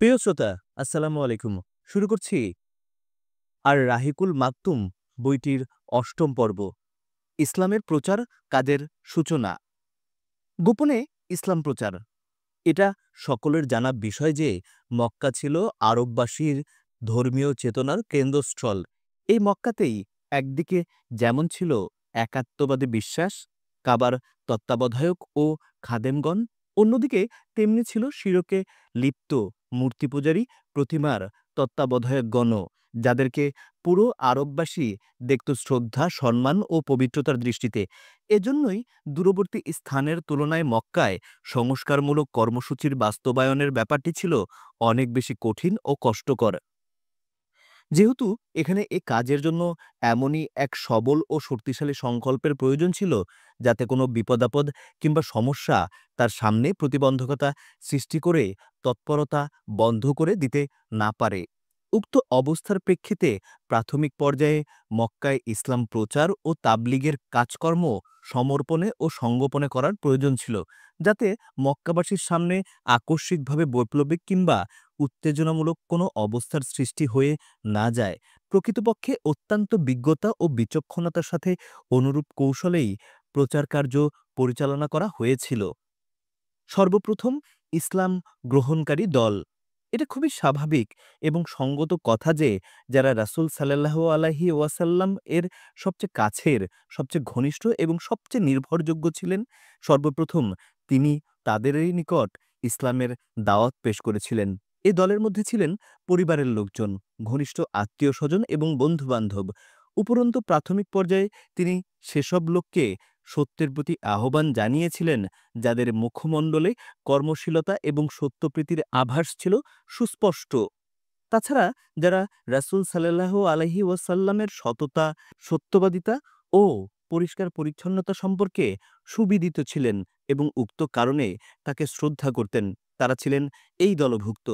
প্রিয় শ্রোতা, আসসালামু আলাইকুম। শুরু করছি আর রাহিকুল মাকতুম বইটির অষ্টম পর্ব, ইসলামের প্রচার কাজের সূচনা। গোপনে ইসলাম প্রচার। এটা সকলের জানা বিষয় যে মক্কা ছিল আরববাসীর ধর্মীয় চেতনার কেন্দ্রস্থল। এই মক্কাতেই একদিকে যেমন ছিল একাত্মবাদী বিশ্বাস, কাবার তত্ত্বাবধায়ক ও খাদেমগণ, অন্যদিকে তেমনি ছিল শিরকে লিপ্ত মূর্তিপূজারী প্রতিমার তত্ত্বাবধায়কগণও, যাদেরকে পুরো আরববাসী দেখত শ্রদ্ধা, সম্মান ও পবিত্রতার দৃষ্টিতে। এজন্যই দূরবর্তী স্থানের তুলনায় মক্কায় সংস্কারমূলক কর্মসূচির বাস্তবায়নের ব্যাপারটি ছিল অনেক বেশি কঠিন ও কষ্টকর। যেহেতু এখানে এ কাজের জন্য এমনই এক সবল ও শক্তিশালী সংকল্পের প্রয়োজন ছিল, যাতে কোনো বিপদাপদ কিংবা সমস্যা তার সামনে প্রতিবন্ধকতা সৃষ্টি করে তৎপরতা বন্ধ করে দিতে না পারে। উক্ত অবস্থার প্রেক্ষিতে প্রাথমিক পর্যায়ে মক্কায় ইসলাম প্রচার ও তাবলিগের কাজকর্ম সমর্পণে ও সংগোপনে করার প্রয়োজন ছিল, যাতে মক্কাবাসীর সামনে আকস্মিকভাবে বৈপ্লবিক কিংবা উত্তেজনামূলক কোনো অবস্থার সৃষ্টি হয়ে না যায়। প্রকৃতপক্ষে অত্যন্ত বিজ্ঞতা ও বিচক্ষণতার সাথে অনুরূপ কৌশলেই প্রচারকার্য পরিচালনা করা হয়েছিল। সর্বপ্রথম ইসলাম গ্রহণকারী দল। এটা খুবই স্বাভাবিক এবং সঙ্গত কথা যে যারা রাসূল সাল্লাল্লাহু আলাইহি ওয়াসাল্লাম এর সবচেয়ে কাছের, সবচেয়ে ঘনিষ্ঠ এবং সবচেয়ে নির্ভরযোগ্য ছিলেন, সর্বপ্রথম তিনি তাদেরই নিকট ইসলামের দাওয়াত পেশ করেছিলেন। এ দলের মধ্যে ছিলেন পরিবারের লোকজন, ঘনিষ্ঠ আত্মীয়স্বজন এবং বন্ধু-বান্ধব। উপরন্তু প্রাথমিক পর্যায়ে তিনি সেসব লোককে সত্যের প্রতি আহ্বান জানিয়েছিলেন, যাদের মুখমণ্ডলে কর্মশীলতা এবং সত্যপ্রীতির আভাস ছিল সুস্পষ্ট। তাছাড়া যারা রাসূল সাল্লাল্লাহু আলাইহি ওয়াসাল্লামের সততা, সত্যবাদিতা ও পরিষ্কার পরিচ্ছন্নতা সম্পর্কে সুবিদিত ছিলেন এবং উক্ত কারণে তাকে শ্রদ্ধা করতেন, তারা ছিলেন এই দলভুক্ত।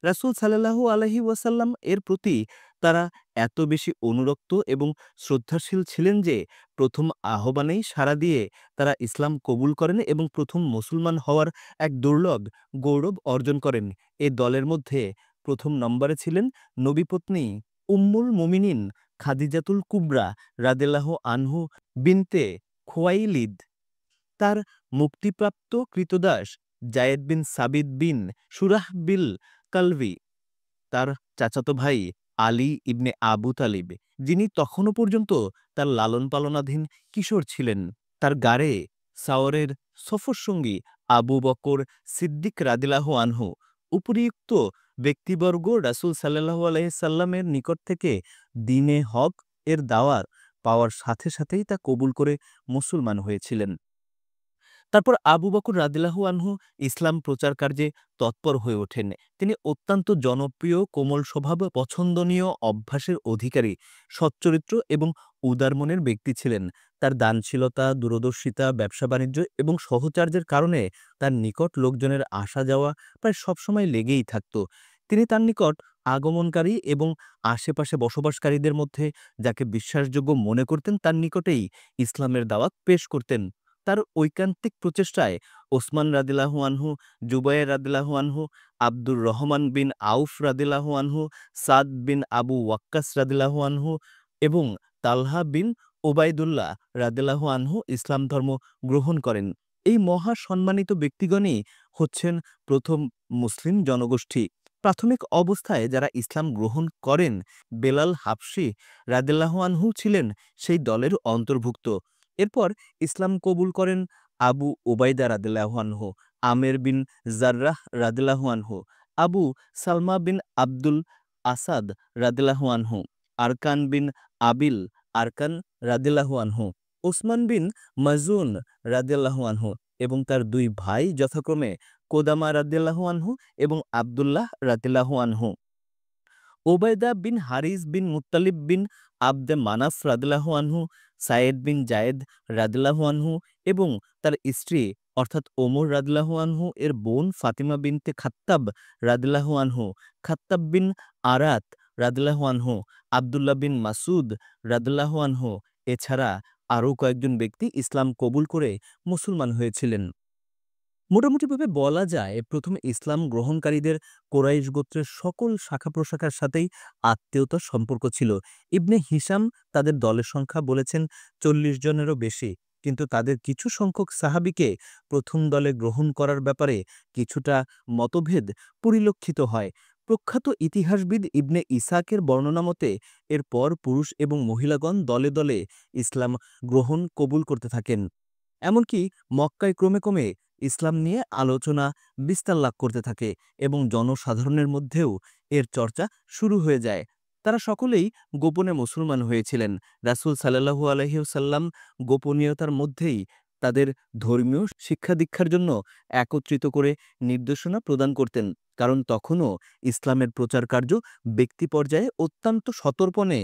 রাসূল সাল্লাল্লাহু আলাইহি ওয়াসাল্লাম এর প্রতি তারা এত বেশি অনুরক্ত এবং শ্রদ্ধাশীল ছিলেন যে প্রথম আহ্বানেই সাড়া দিয়ে তারা ইসলাম কবুল করেন এবং প্রথম মুসলমান হওয়ার এক দুর্লভ গৌরব অর্জন করেন। এ দলের মধ্যে প্রথম নম্বরে ছিলেন নবীপত্নী উম্মুল মুমিনিন খাদিজাতুল কুবরা রাদিয়াল্লাহু আনহু বিনতে খুয়াইলিদ। তার মুক্তিপ্রাপ্ত কৃতদাস যায়েদ বিন সাবিত বিন সুরাহবিল কালবি, তার চাচাতো ভাই আলী ইবনে আবু তালিব, যিনি তখনও পর্যন্ত তার লালন-পালনাধীন কিশোর ছিলেন। তার গাড়ে সাওরের সফরসঙ্গী আবু বকর সিদ্দিক রাদিয়াল্লাহু আনহু। উপরিউক্ত ব্যক্তিবর্গ রাসূল সাল্লাল্লাহু আলাইহি সাল্লামের নিকট থেকে দ্বীনে হক এর দাওয়াত পাওয়ার সাথে সাথেই তা কবুল করে মুসলমান হয়েছিলেন। তারপর আবু বকর রাদিয়াল্লাহু আনহু ইসলাম প্রচার কার্যে তৎপর হয়ে ওঠেন। তিনি অত্যন্ত জনপ্রিয়, কোমল স্বভাব, পছন্দনীয় অভ্যাসের অধিকারী, সচ্চরিত্র এবং উদার মনের ব্যক্তি ছিলেন। তার দানশীলতা, দূরদর্শিতা, ব্যবসা-বাণিজ্য এবং সহচর্যের কারণে তার নিকট লোকজনের আসা যাওয়া প্রায় সবসময় লেগেই থাকত। তিনি তার নিকট আগমনকারী এবং আশেপাশে বসবাসকারীদের মধ্যে যাকে বিশ্বাসযোগ্য মনে করতেন তার নিকটেই ইসলামের দাওয়াত পেশ করতেন। তার ঐকান্তিক প্রচেষ্টায় ওসমান রাদিয়াল্লাহু আনহু, জুবায়ের রাদিয়াল্লাহু আনহু, আব্দুর রহমান বিন আউফ রাদিয়াল্লাহু আনহু, সাদ বিন আবু ওয়াক্কাস রাদিয়াল্লাহু আনহু এবং তালহা বিন ওবায়দুল্লাহ রাদিয়াল্লাহু আনহু ইসলাম ধর্ম গ্রহণ করেন। এই মহা সম্মানিত ব্যক্তিগণই হচ্ছেন প্রথম মুসলিম জনগোষ্ঠী। প্রাথমিক অবস্থায় যারা ইসলাম গ্রহণ করেন, বেলাল হাবশী রাদিয়াল্লাহু আনহু ছিলেন সেই দলের অন্তর্ভুক্ত। এরপর ইসলাম কবুল করেন আবু উবাইদা রাদিয়াল্লাহু আনহু, আমের বিন জাররাহ রাদিয়াল্লাহু আনহু, আবু সালমা বিন আব্দুল আসাদ রাদিয়াল্লাহু আনহু, আরকান বিন আবিল আরকান রাদিয়াল্লাহু আনহু, ওসমান বিন মাজুন রাদিয়াল্লাহু আনহু এবং তার দুই ভাই যথাক্রমে কোদামা রাদিয়াল্লাহু আনহু এবং আব্দুল্লাহ রাদিয়াল্লাহু আনহু। ওবায়দা বিন হারিস বিন মুত্তালিব বিন আবদে মানাফ রাদিয়াল্লাহু আনহু, সায়েদ বিন জায়েদ রাদিয়াল্লাহু আনহু এবং তার স্ত্রী অর্থাৎ ওমর রাদিয়াল্লাহু আনহু এর বোন ফাতিমা বিনতে খাত্তাব রাদিয়াল্লাহু আনহু, খাত্তাব বিন আরাত রাদিয়াল্লাহু আনহু, আব্দুল্লাহ বিন মাসুদ রাদিয়াল্লাহু আনহু, এছাড়া আরও কয়েকজন ব্যক্তি ইসলাম কবুল করে মুসলমান হয়েছিলেন। মোটামুটিভাবে বলা যায় প্রথম ইসলাম গ্রহণকারীদের কোরাইশ গোত্রের সকল শাখা প্রশাখার সাথেই আত্মীয়তার সম্পর্ক ছিল। ইবনে হিশাম তাদের দলের সংখ্যা বলেছেন ৪০ জনেরও বেশি, কিন্তু তাদের কিছু সংখ্যক সাহাবীকে প্রথম দলে গ্রহণ করার ব্যাপারে কিছুটা মতভেদ পরিলক্ষিত হয়। প্রখ্যাত ইতিহাসবিদ ইবনে ইসাকের বর্ণনা মতে এরপর পুরুষ এবং মহিলাগণ দলে দলে ইসলাম গ্রহণ কবুল করতে থাকেন। এমনকি মক্কায় ক্রমে ক্রমে ইসলাম নিয়ে আলোচনা বিস্তার লাভ করতে থাকে এবং জনসাধারণের মধ্যেও এর চর্চা শুরু হয়ে যায়। তারা সকলেই গোপনে মুসলমান হয়েছিলেন। রাসূল সাল্লাল্লাহু আলাইহি ওয়াসাল্লাম গোপনীয়তার মধ্যেই তাদের ধর্মীয় শিক্ষা দীক্ষার জন্য একত্রিত করে নির্দেশনা প্রদান করতেন, কারণ তখনও ইসলামের প্রচার কার্য ব্যক্তি পর্যায়ে অত্যন্ত সতর্পণে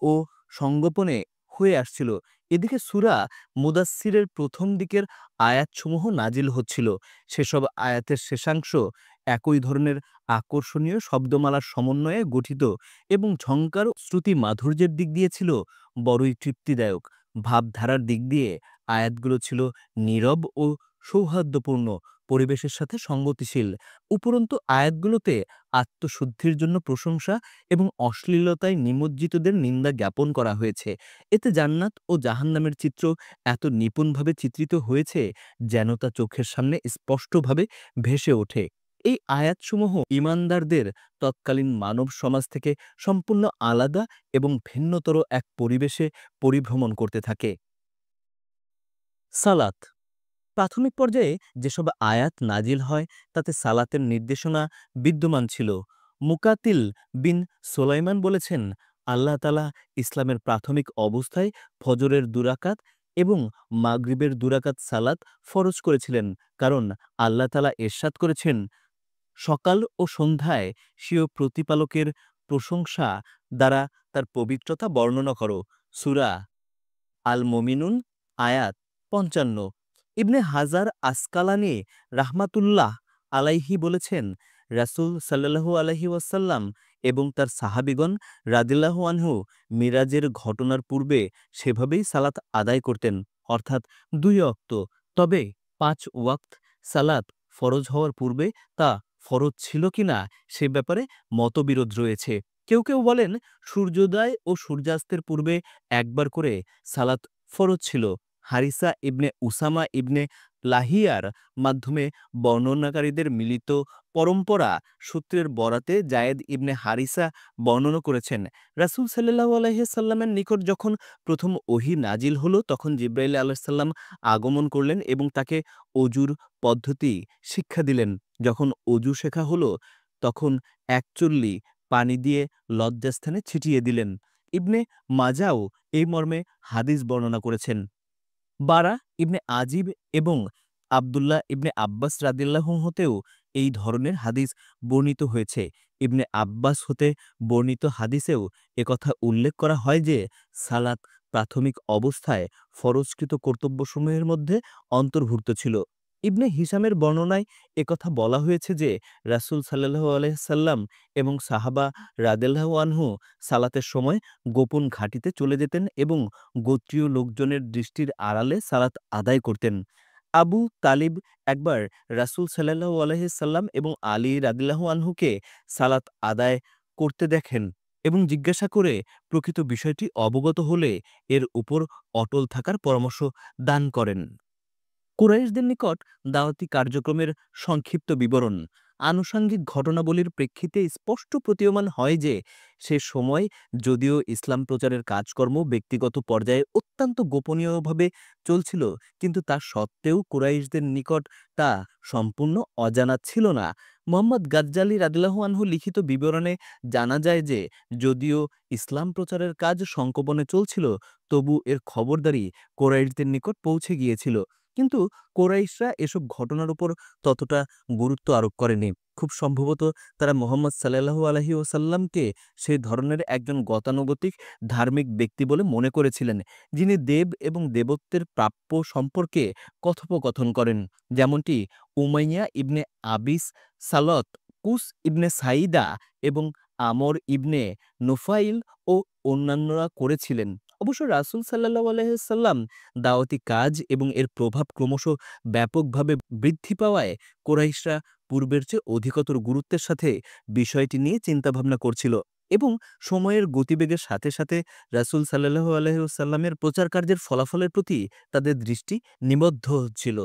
ও সংগোপনে হয়ে আসছিল। এদিকে সূরা মুদাচ্ছিরের প্রথম দিকের আয়াতসমূহ নাজিল হচ্ছিল। সেসব আয়াতের শেষাংশ একই ধরনের আকর্ষণীয় শব্দমালার সমন্বয়ে গঠিত এবং ঝংকার ও শ্রুতি মাধুর্যের দিক দিয়ে ছিল বড়ই তৃপ্তিদায়ক। ভাবধারার দিক দিয়ে আয়াতগুলো ছিল নীরব ও সৌহার্দ্যপূর্ণ, পরিবেশের সাথে সঙ্গতিশীল। উপরন্তু আয়াতগুলোতে আত্মশুদ্ধির জন্য প্রশংসা এবং অশ্লীলতায় নিমজ্জিতদের নিন্দা জ্ঞাপন করা হয়েছে। এতে জান্নাত ও জাহান্নামের চিত্র এত নিপুণভাবে চিত্রিত হয়েছে যেন তা চোখের সামনে স্পষ্টভাবে ভেসে ওঠে। এই আয়াতসমূহ ঈমানদারদের তৎকালীন মানব সমাজ থেকে সম্পূর্ণ আলাদা এবং ভিন্নতর এক পরিবেশে পরিভ্রমণ করতে থাকে। সালাত প্রাথমিক পর্যায়ে যেসব আয়াত নাজিল হয় তাতে সালাতের নির্দেশনা বিদ্যমান ছিল। মুকাতিল বিন সোলাইমান বলেছেন, আল্লাহ তাআলা ইসলামের প্রাথমিক অবস্থায় ফজরের ২ রাকাত এবং মাগরিবের ২ রাকাত সালাত ফরজ করেছিলেন, কারণ আল্লাহ তাআলা ইরশাদ করেছেন, সকাল ও সন্ধ্যায় স্বীয় প্রতিপালকের প্রশংসা দ্বারা তার পবিত্রতা বর্ণনা করো। সূরা আল মুমিনুন আয়াত ৫৫। ইবনে হাজার আসকালানি রাহমাতুল্লাহ আলাইহি বলেছেন, রাসূল সাল্লাল্লাহু আলাইহি ওয়াসাল্লাম এবং তার সাহাবীগণ রাদিয়াল্লাহু আনহু মিরাজের ঘটনার পূর্বে সেভাবেই সালাত আদায় করতেন, অর্থাৎ ২ ওয়াক্ত। তবে ৫ ওয়াক্ত সালাত ফরজ হওয়ার পূর্বে তা ফরজ ছিল কিনা সে ব্যাপারে মতবিরোধ রয়েছে। কেউ কেউ বলেন সূর্যোদয় ও সূর্যাস্তের পূর্বে একবার করে সালাত ফরজ ছিল। হারিসা ইবনে উসামা ইবনে লাহিয়ার মাধ্যমে বর্ণনাকারীদের মিলিত পরম্পরা সূত্রের বরাতে জায়েদ ইবনে হারিসা বর্ণনা করেছেন, রাসূল সাল্লাল্লাহু আলাইহি সাল্লামের নিকট যখন প্রথম ওহী নাজিল হলো তখন জিবরাইল আলাইহিস সালাম আগমন করলেন এবং তাকে অজুর পদ্ধতি শিক্ষা দিলেন। যখন অজু শেখা হলো তখন একচল্লি পানি দিয়ে লজ্জাস্থানে ছিটিয়ে দিলেন। ইবনে মাজাও এই মর্মে হাদিস বর্ণনা করেছেন। বারা ইবনে আজিব এবং আব্দুল্লাহ ইবনে আব্বাস রাদিয়াল্লাহু হতেও এই ধরনের হাদিস বর্ণিত হয়েছে। ইবনে আব্বাস হতে বর্ণিত হাদিসেও একথা উল্লেখ করা হয় যে সালাত প্রাথমিক অবস্থায় ফরজকৃত কর্তব্যসমূহের মধ্যে অন্তর্ভুক্ত ছিল। ইবনে হিশামের বর্ণনায় একথা বলা হয়েছে যে রাসূল সাল্লাল্লাহু আলাইহি সাল্লাম এবং সাহাবা রাদিয়াল্লাহু আনহু সালাতের সময় গোপন ঘাঁটিতে চলে যেতেন এবং গোত্রীয় লোকজনের দৃষ্টির আড়ালে সালাত আদায় করতেন। আবু তালিব একবার রাসূল সাল্লাল্লাহু আলাইহি সাল্লাম এবং আলী রাদিয়াল্লাহু আনহুকে সালাত আদায় করতে দেখেন এবং জিজ্ঞাসা করে প্রকৃত বিষয়টি অবগত হলে এর উপর অটল থাকার পরামর্শ দান করেন। কুরাইশদের নিকট দাওয়াতি কার্যক্রমের সংক্ষিপ্ত বিবরণ আনুষঙ্গিক ঘটনাবলীর প্রেক্ষিতে স্পষ্ট প্রতীয়মান হয় যে সে সময় যদিও ইসলাম প্রচারের কাজকর্ম ব্যক্তিগত পর্যায়ে অত্যন্ত গোপনীয়ভাবে চলছিল, কিন্তু তা সত্ত্বেও কুরাইশদের নিকট তা সম্পূর্ণ অজানা ছিল না। মোহাম্মদ গাজ্জালী রাদিয়াল্লাহু আনহু লিখিত বিবরণে জানা যায় যে যদিও ইসলাম প্রচারের কাজ সংকোপনে চলছিল, তবু এর খবরদারি কুরাইশদের নিকট পৌঁছে গিয়েছিল। কিন্তু কোরাইশরা এসব ঘটনার উপর ততটা গুরুত্ব আরোপ করেনি। খুব সম্ভবত তারা মুহাম্মদ সাল্লাল্লাহু আলাইহি ওয়াসাল্লামকে সে ধরনের একজন গতানুগতিক ধার্মিক ব্যক্তি বলে মনে করেছিলেন, যিনি দেব এবং দেবত্বের প্রাপ্য সম্পর্কে কথোপকথন করেন, যেমনটি উমাইয়া ইবনে আবিস সালত, কুস ইবনে সাইদা এবং আমর ইবনে নুফাইল ও অন্যান্যরা করেছিলেন। অবশ্য রাসূল সাল্লাল্লাহু আলাইহি ওয়াসাল্লাম দাওয়াতি কাজ এবং এর প্রভাব ক্রমশ ব্যাপকভাবে বৃদ্ধি পাওয়ায় কুরাইশরা পূর্বের চেয়ে অধিকতর গুরুত্বের সাথে বিষয়টি নিয়ে চিন্তাভাবনা করছিল এবং সময়ের গতিবেগের সাথে সাথে রাসূল সাল্লাল্লাহু আলাইহি ওয়াসাল্লামের প্রচার কার্যের ফলাফলের প্রতি তাদের দৃষ্টি নিবদ্ধ হচ্ছিল।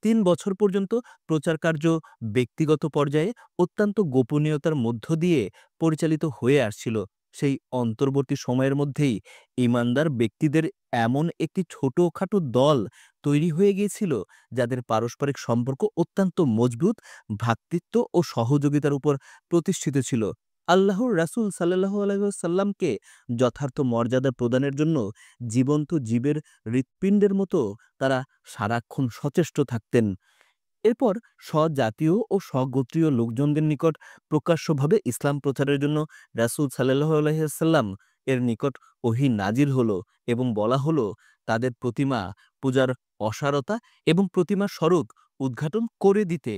৩ বছর পর্যন্ত প্রচার কার্য ব্যক্তিগত পর্যায়ে অত্যন্ত গোপনীয়তার মধ্য দিয়ে পরিচালিত হয়ে আসছিল। সেই অন্তর্বর্তী সময়ের মধ্যেই ঈমানদার ব্যক্তিদের এমন একটি ছোটখাটো দল তৈরি হয়ে গিয়েছিল, যাদের পারস্পরিক সম্পর্ক অত্যন্ত মজবুত, ভ্রাতৃত্ব ও সহযোগিতার উপর প্রতিষ্ঠিত ছিল। আল্লাহর রাসূল সাল্লাল্লাহু আলাইহি ওয়াসাল্লামকে যথার্থ মর্যাদা প্রদানের জন্য জীবন্ত জীবের হৃৎপিণ্ডের মতো তারা সারাক্ষণ সচেষ্ট থাকতেন। এরপর স্বজাতীয় ও স্বগোত্রীয় লোকজনদের নিকট প্রকাশ্যভাবে ইসলাম প্রচারের জন্য রাসূল সাল্লাল্লাহু আলাইহি ওয়াসাল্লাম এর নিকট ওহী নাজিল হলো এবং বলা হলো তাদের প্রতিমা পূজার অসারতা এবং প্রতিমা স্বরূপ উদ্ঘাটন করে দিতে।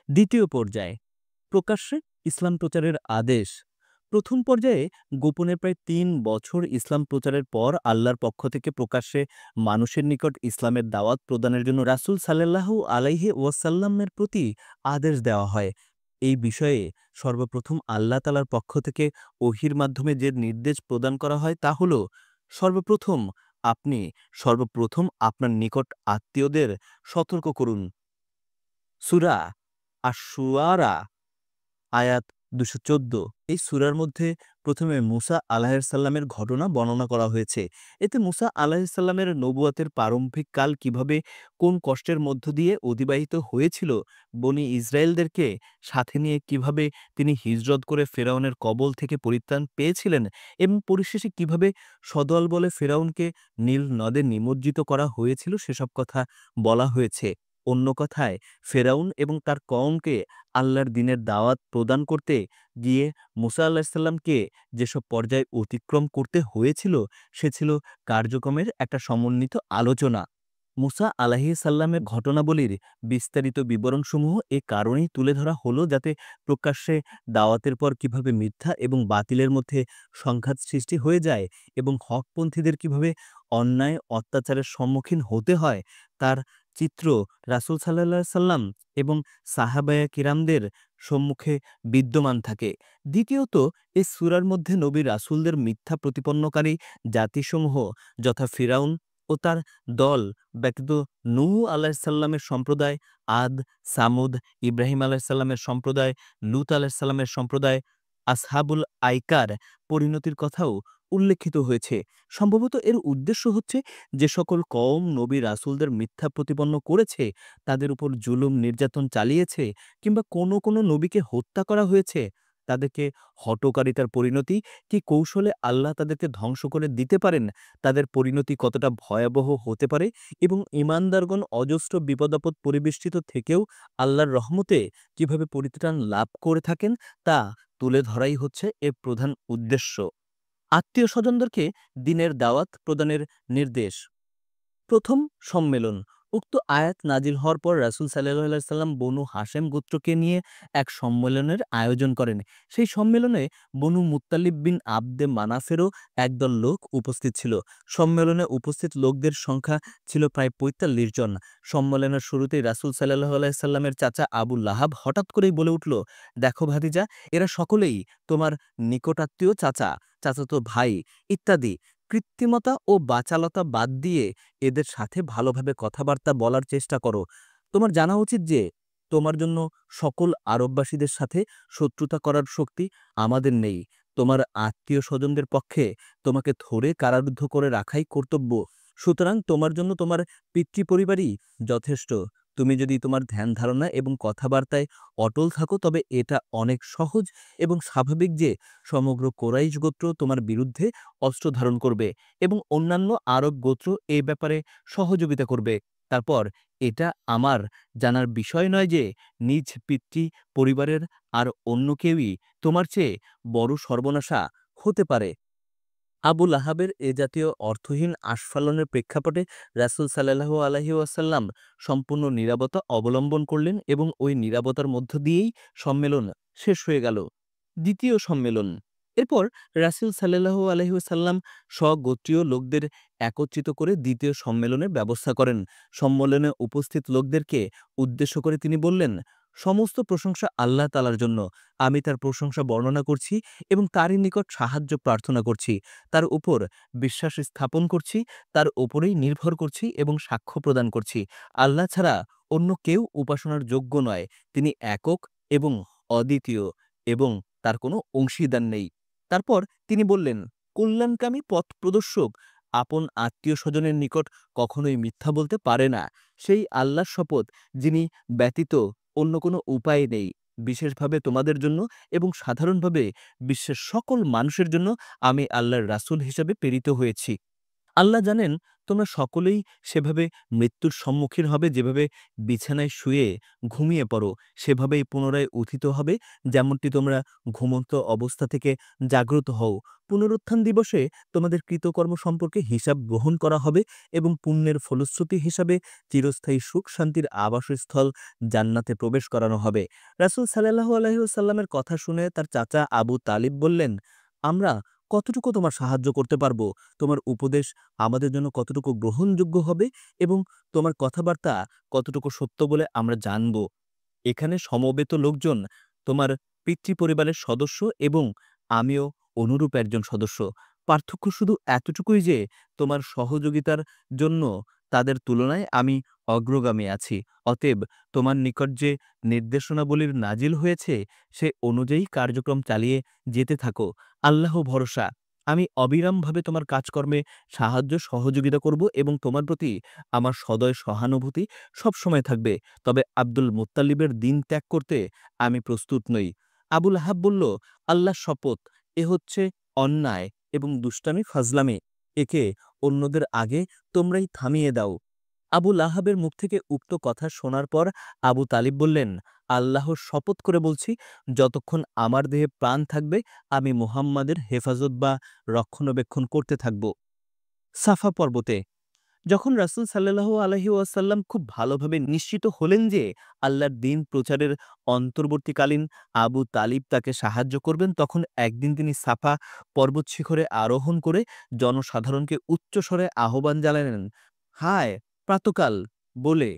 দ্বিতীয় পর্যায়ে প্রকাশ্যে ইসলাম প্রচারের আদেশ। প্রথম পর্যায়ে গোপনে প্রায় ৩ বছর ইসলাম প্রচারের পর আল্লাহর পক্ষ থেকে প্রকাশ্যে মানুষের নিকট ইসলামের দাওয়াত প্রদানের জন্য রাসূল সাল্লাল্লাহু আলাইহি ওয়াসাল্লামের প্রতি আদেশ দেওয়া হয়। এই বিষয়ে সর্বপ্রথম আল্লাহ তাআলার পক্ষ থেকে ওহীর মাধ্যমে যে নির্দেশ প্রদান করা হয় তা হলো, সর্বপ্রথম আপনার নিকট আত্মীয়দের সতর্ক করুন। সূরা আশ-শুআরা আয়াত ২১৪। এই সূরার মধ্যে প্রথমে মুসা আলাইহিসসালামের ঘটনা বর্ণনা করা হয়েছে। এতে মুসা আলাইহিসসালামের নবুয়তের প্রারম্ভিক কাল কিভাবে কোন কষ্টের মধ্য দিয়ে অতিবাহিত হয়েছিল, বনী ইসরায়েলদেরকে সাথে নিয়ে কিভাবে তিনি হিজরত করে ফেরাউনের কবল থেকে পরিত্রাণ পেয়েছিলেন এবং পরিশেষে কিভাবে সদলবলে ফেরাউনকে নীল নদে নিমজ্জিত করা হয়েছিল সেসব কথা বলা হয়েছে। অন্য কথায়, ফেরাউন এবং তার কওমকে আল্লাহর দ্বীনের দাওয়াত প্রদান করতে গিয়ে মুসা আলাইহিসসালামকে যেসব পর্যায় অতিক্রম করতে হয়েছিল সে ছিল কার্যক্রমের একটা সমন্বিত আলোচনা। মুসা আলাইহিসসালামের ঘটনাবলীর বিস্তারিত বিবরণসমূহ এ কারণেই তুলে ধরা হলো যাতে প্রকাশ্যে দাওয়াতের পর কিভাবে মিথ্যা এবং বাতিলের মধ্যে সংঘাত সৃষ্টি হয়ে যায় এবং হকপন্থীদের কিভাবে অন্যায় অত্যাচারের সম্মুখীন হতে হয় তার চিত্র রাসূল সাল্লাল্লাহু আলাইহি সাল্লাম এবং সাহাবায়ে কিরামদের সম্মুখে বিদ্যমান থাকে। দ্বিতীয়ত, এই সূরার মধ্যে নবী রাসূলদের মিথ্যা প্রতিপন্নকারী জাতিসমূহ যথা ফিরাউন ও তার দল ব্যতীত নূহ আলাইহিস সালামের সম্প্রদায়, আদ, সামুদ, ইব্রাহিম আলাইহিস সালামের সম্প্রদায়, লূত আলাইহিস সালামের সম্প্রদায়, আসহাবুল আইকার পরিণতির কথাও উল্লেখিত হয়েছে। সম্ভবত এর উদ্দেশ্য হচ্ছে যে সকল কওম নবী রাসূলদের মিথ্যা প্রতিপন্ন করেছে, তাদের উপর জুলুম নির্যাতন চালিয়েছে কিংবা কোনো নবীকে হত্যা করা হয়েছে, তাদেরকে হঠকারিতার পরিণতি কি কৌশলে আল্লাহ তাদেরকে ধ্বংস করে দিতে পারেন, তাদের পরিণতি কতটা ভয়াবহ হতে পারে এবং ঈমানদারগণ অজস্র বিপদাপদ পরিবেষ্টিত থেকেও আল্লাহর রহমতে কিভাবে পরিত্রাণ লাভ করে থাকেন তা তুলে ধরাই হচ্ছে এর প্রধান উদ্দেশ্য। আত্মীয়-স্বজনদেরকে দ্বীনের দাওয়াত প্রদানের নির্দেশ। প্রথম সম্মেলন। উক্ত আয়াত নাজিল হওয়ার পর রাসূল সাল্লাল্লাহু আলাইহি সাল্লাম বনু হাশেম গোত্রকে নিয়ে এক সম্মেলনের আয়োজন করেন। সেই সম্মেলনে বনু মুত্তালিব বিন আবদে মানাফেরও একদল লোক উপস্থিত ছিল। সম্মেলনে উপস্থিত লোকদের সংখ্যা ছিল প্রায় ৪৫ জন। সম্মেলনের শুরুতেই রাসূল সাল্লাল্লাহু আলাইহি সাল্লামের চাচা আবু লাহাব হঠাৎ করেই বলে উঠল, "দেখো ভাতিজা, এরা সকলেই তোমার নিকটাত্মীয় চাচাতো ভাই ইত্যাদি। কৃত্রিমতা ও বাচালতা বাদ দিয়ে এদের সাথে ভালোভাবে কথাবার্তা বলার চেষ্টা করো। তোমার জানা উচিত যে তোমার জন্য সকল আরববাসীদের সাথে শত্রুতা করার শক্তি আমাদের নেই। তোমার আত্মীয়-স্বজনদের পক্ষে তোমাকে ধরে কারারুদ্ধ করে রাখাই কর্তব্য। সুতরাং তোমার জন্য তোমার পিতৃপরিবারই যথেষ্ট। তুমি যদি তোমার ধ্যান ধারণা এবং কথাবার্তায় অটল থাকো তবে এটা অনেক সহজ এবং স্বাভাবিক যে সমগ্র কোরাইশ গোত্র তোমার বিরুদ্ধে অস্ত্র ধারণ করবে এবং অন্যান্য আরব গোত্র এ ব্যাপারে সহযোগিতা করবে। তারপর এটা আমার জানার বিষয় নয় যে নিজ পিতৃ পরিবারের আর অন্য কেউই তোমার চেয়ে বড় সর্বনাশা হতে পারে।" আবু লাহাবের এ জাতীয় অর্থহীন আস্ফালনের প্রেক্ষাপটে রাসূল সাল্লাল্লাহু আলাইহি ওয়াসাল্লাম সম্পূর্ণ নীরবতা অবলম্বন করলেন এবং ওই নীরবতার মধ্য দিয়েই সম্মেলন শেষ হয়ে গেল। দ্বিতীয় সম্মেলন। এরপর রাসূল সাল্লাল্লাহু আলাইহি ওয়াসাল্লাম স্বগোত্রীয় লোকদের একত্রিত করে দ্বিতীয় সম্মেলনের ব্যবস্থা করেন। সম্মেলনে উপস্থিত লোকদেরকে উদ্দেশ্য করে তিনি বললেন, সমস্ত প্রশংসা আল্লাহ তাআলার জন্য। আমি তার প্রশংসা বর্ণনা করছি এবং তারই নিকট সাহায্য প্রার্থনা করছি। তার উপর বিশ্বাস স্থাপন করছি, তার উপরেই নির্ভর করছি এবং সাক্ষ্য প্রদান করছি। আল্লাহ ছাড়া অন্য কেউ উপাসনার যোগ্য নয়। তিনি একক এবং অদ্বিতীয় এবং তার কোনো অংশীদার নেই। তারপর তিনি বললেন, কল্যাণকামী পথ প্রদর্শক আপন আত্মীয়-স্বজনের নিকট কখনোই মিথ্যা বলতে পারে না। সেই আল্লাহর শপথ, যিনি ব্যতীত অন্য কোনো উপায় নেই। বিশেষভাবে তোমাদের জন্য এবং সাধারণভাবে বিশ্বের সকল মানুষের জন্য আমি আল্লাহর রাসূল হিসেবে প্রেরিত হয়েছি। আল্লাহ জানেন তোমরা সকলেই সেভাবে মৃত্যুর সম্মুখীন হবে, যেভাবে বিছানায় শুয়ে ঘুমিয়ে পড়ো সেভাবেই পুনরায় উত্থিত হবে, যেমনটি তোমরা ঘুমন্ত অবস্থা থেকে জাগ্রত হও। পুনরুত্থান দিবসে তোমাদের কৃতকর্ম সম্পর্কে হিসাব গ্রহণ করা হবে এবং পুণ্যের ফলশ্রুতি হিসাবে চিরস্থায়ী সুখ শান্তির আবাসস্থল জান্নাতে প্রবেশ করানো হবে। রাসূল সাল্লাল্লাহু আলাইহি ওয়াসাল্লামের কথা শুনে তার চাচা আবু তালিব বললেন, আমরা কতটুকু তোমার সাহায্য করতে পারবো? তোমার উপদেশ আমাদের জন্য কতটুকু গ্রহণযোগ্য হবে এবং তোমার কথাবার্তা কতটুকু সত্য বলে আমরা জানব? এখানে সমবেত লোকজন তোমার পিতৃপরিবারের সদস্য এবং আমিও অনুরূপ একজন সদস্য। পার্থক্য শুধু এতটুকুই যে তোমার সহযোগিতার জন্য তাদের তুলনায় আমি অগ্রগামী আছি। অতএব তোমার নিকট যে নির্দেশনাবলীর নাজিল হয়েছে সে অনুযায়ী কার্যক্রম চালিয়ে যেতে থাকো। আল্লাহ ভরসা, আমি অবিরামভাবে তোমার কাজকর্মে সাহায্য সহযোগিতা করব এবং তোমার প্রতি আমার সদয় সহানুভূতি সবসময় থাকবে। তবে আব্দুল মুত্তালিবের দিন ত্যাগ করতে আমি প্রস্তুত নই। আবুল আহাব বলল, আল্লাহর শপথ, এ হচ্ছে অন্যায় এবং দুষ্টামি ফাজলামি। একে অন্যদের আগে তোমরাই থামিয়ে দাও। আবু লাহাবের মুখ থেকে উক্ত কথা শোনার পর আবু তালিব বললেন, আল্লাহর শপথ করে বলছি, যতক্ষণ আমার দেহে প্রাণ থাকবে আমি মুহাম্মাদের হেফাজত বা রক্ষণাবেক্ষণ করতে থাকব। সাফা পর্বতে যখন রাসূল সাল্লাল্লাহু আলাইহি ওয়াসাল্লাম খুব ভালোভাবে নিশ্চিত হলেন যে আল্লাহর দ্বীন প্রচারের অন্তর্বর্তীকালীন আবু তালিব তাকে সাহায্য করবেন, তখন একদিন তিনি সাফা পর্বত শিখরে আরোহণ করে জনসাধারণকে উচ্চস্বরে আহ্বান জানালেন, হায় প্রাতকাল বলে।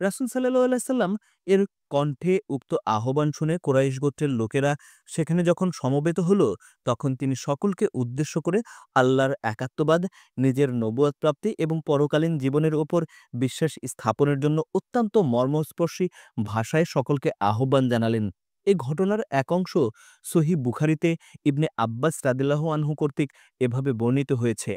রাসূল সাল্লাল্লাহু আলাইহি সাল্লাম এর কণ্ঠে উক্ত আহ্বান শুনে কুরাইশ গোত্রের লোকেরা সেখানে যখন সমবেত হল, তখন তিনি সকলকে উদ্দেশ্য করে আল্লাহর একাত্মবাদ, নিজের নবুয়ত প্রাপ্তি এবং পরকালীন জীবনের ওপর বিশ্বাস স্থাপনের জন্য অত্যন্ত মর্মস্পর্শী ভাষায় সকলকে আহ্বান জানালেন। এই ঘটনার এক অংশ সহিহ বুখারীতে ইবনে আব্বাস রাদিয়াল্লাহু আনহু কর্তৃক এভাবে বর্ণিত হয়েছে।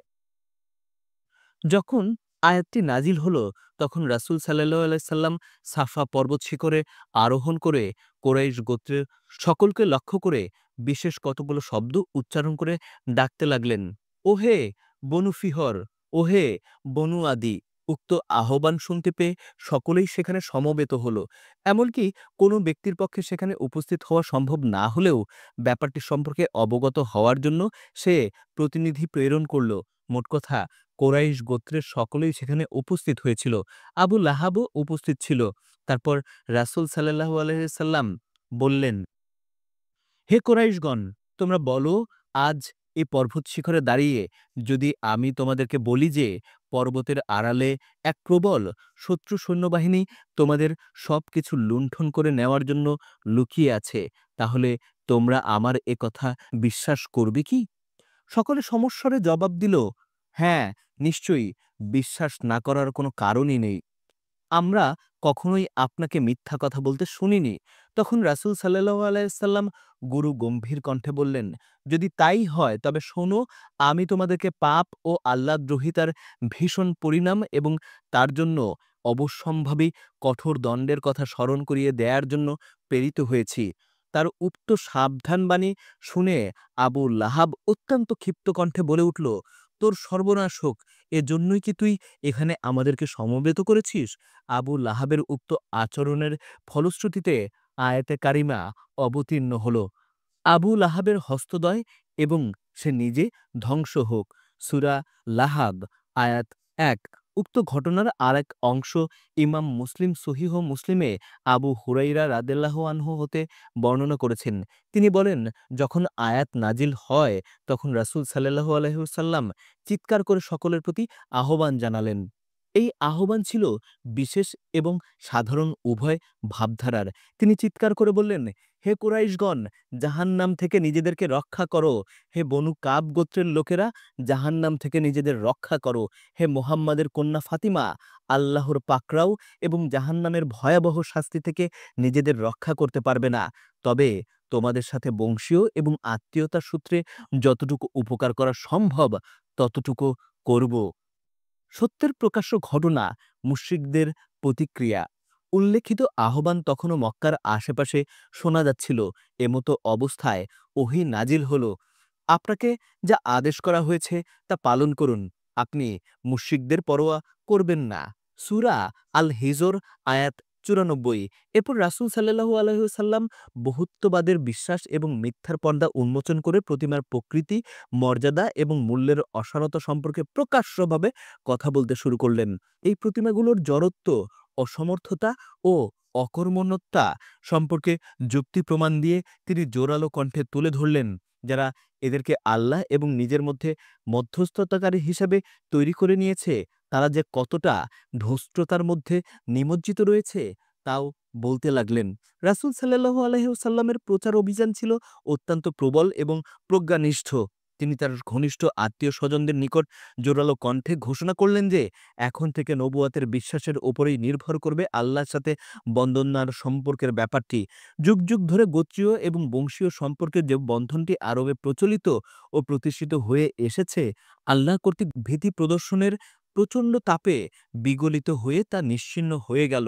যখন আয়াতটি নাজিল হল, তখন রাসূল সাল্লাল্লাহু আলাইহি সাল্লাম সাফা পর্বত শিখরে আরোহণ করে কুরাইশ গোত্রের সকলকে লক্ষ্য করে বিশেষ কতগুলো শব্দ উচ্চারণ করে ডাকতে লাগলেন, ওহে বনু ফিহর, ওহে বনু আদি। উক্ত আহ্বান শুনতে পেয়ে সকলেই সেখানে সমবেত হল। এমনকি কোনো ব্যক্তির পক্ষে সেখানে উপস্থিত হওয়া সম্ভব না হলেও ব্যাপারটি সম্পর্কে অবগত হওয়ার জন্য সে প্রতিনিধি প্রেরণ করল। মোট কথা, কোরাইশ গোত্রের সকলেই সেখানে উপস্থিত হয়েছিল। আবু লাহাবও উপস্থিত ছিল। তারপর রাসূল সাল্লাল্লাহু আলাইহি সাল্লাম বললেন, হে কোরাইশগণ, তোমরা বলো, আজ এই পর্বত শিখরে দাঁড়িয়ে যদি আমি তোমাদেরকে বলি যে পর্বতের আড়ালে এক প্রবল শত্রু সৈন্যবাহিনী তোমাদের সবকিছু লুণ্ঠন করে নেওয়ার জন্য লুকিয়ে আছে, তাহলে তোমরা আমার এ কথা বিশ্বাস করবে কি? সকলে সমস্বরে জবাব দিল, হ্যাঁ, নিশ্চয়ই, বিশ্বাস না করার কোনো কারণই নেই। আমরা কখনোই আপনাকে মিথ্যা কথা বলতে শুনিনি। তখন রাসূল সাল্লাল্লাহু আলাইহি সাল্লাম গুরু গম্ভীর কণ্ঠে বললেন, যদি তাই হয় তবে শোনো, আমি তোমাদেরকে পাপ ও আল্লাহদ্রোহিতার ভীষণ পরিণাম এবং তার জন্য অবশ্যম্ভাবী কঠোর দণ্ডের কথা স্মরণ করিয়ে দেয়ার জন্য প্রেরিত হয়েছি। তার উক্ত সাবধানবাণী শুনে আবু লাহাব অত্যন্ত ক্ষিপ্ত কণ্ঠে বলে উঠল, তোর সর্বনাশ হোক! এজন্যই কি তুই এখানে আমাদেরকে সমবেত করেছিস? আবু লাহাবের উক্ত আচরণের ফলশ্রুতিতে আয়াতে কারিমা অবতীর্ণ হল, আবু লাহাবের হস্তদ্বয় এবং সে নিজে ধ্বংস হোক। সূরা লাহাব আয়াত ১। উক্ত ঘটনার আরেক অংশ ইমাম মুসলিম সহিহ মুসলিমে আবু হুরাইরা রাদিয়াল্লাহু আনহু হতে বর্ণনা করেছেন। তিনি বলেন, যখন আয়াত নাজিল হয় তখন রাসূল সাল্লাল্লাহু আলাইহি ওয়াসাল্লাম চিৎকার করে সকলের প্রতি আহ্বান জানালেন। এই আহ্বান ছিল বিশেষ এবং সাধারণ উভয় ভাবধারার। তিনি চিৎকার করে বললেন, হে কুরাইশগণ, জাহান্নাম থেকে নিজেদেরকে রক্ষা করো। হে বনু কাব গোত্রের লোকেরা, জাহান্নাম থেকে নিজেদের রক্ষা করো। হে মুহাম্মাদের কন্যা ফাতিমা, আল্লাহর পাকড়াও এবং জাহান্নামের ভয়াবহ শাস্তি থেকে নিজেদের রক্ষা করতে পারবে না। তবে তোমাদের সাথে বংশীয় এবং আত্মীয়তার সূত্রে যতটুকু উপকার করা সম্ভব ততটুকু করব। সত্যের প্রকাশ্য ঘটনা, মুশরিকদের প্রতিক্রিয়া। উল্লেখিত আহ্বান তখনও মক্কার আশেপাশে শোনা যাচ্ছিল। এমতো অবস্থায় ওহী নাজিল হল, আপনাকে যা আদেশ করা হয়েছে তা পালন করুন। আপনি মুশরিকদের পরোয়া করবেন না। সূরা আল হিজর আয়াত ৯৪। এরপর রাসূল সাল্লাল্লাহু আলাইহি ওয়াসাল্লাম বহুত্ববাদের বিশ্বাস এবং মিথ্যার পর্দা উন্মোচন করে প্রতিমার প্রকৃতি, মর্যাদা এবং মূল্যের অসারতা সম্পর্কে প্রকাশ্যভাবে কথা বলতে শুরু করলেন। এই প্রতিমাগুলোর জড়ত্ব, অসমর্থতা ও অকর্মণ্যতা সম্পর্কে যুক্তি প্রমাণ দিয়ে তিনি জোরালো কণ্ঠে তুলে ধরলেন। যারা এদেরকে আল্লাহ এবং নিজের মধ্যে মধ্যস্থতাকারী হিসাবে তৈরি করে নিয়েছে, তারা যে কতটা ধূষ্টতার মধ্যে নিমজ্জিত রয়েছে তাও বলতে লাগলেন। রাসূল সাল্লাল্লাহু আলাইহি ওয়াসাল্লামের প্রচার অভিযান ছিল অত্যন্ত প্রবল এবং প্রজ্ঞানিষ্ঠ। তিনি তার ঘনিষ্ঠ আত্মীয়-স্বজনদের নিকট জোরালো কণ্ঠে ঘোষণা করলেন যে, এখন থেকে নবুয়াতের বিশ্বাসের ওপরেই নির্ভর করবে আল্লাহর সাথে বন্দনার সম্পর্কের ব্যাপারটি। যুগ যুগ ধরে গোত্রীয় এবং বংশীয় সম্পর্কের যে বন্ধনটি আরবে প্রচলিত ও প্রতিষ্ঠিত হয়ে এসেছে, আল্লাহ কর্তৃক ভীতি প্রদর্শনের প্রচণ্ড তাপে বিগলিত হয়ে তা নিশ্চিহ্ন হয়ে গেল।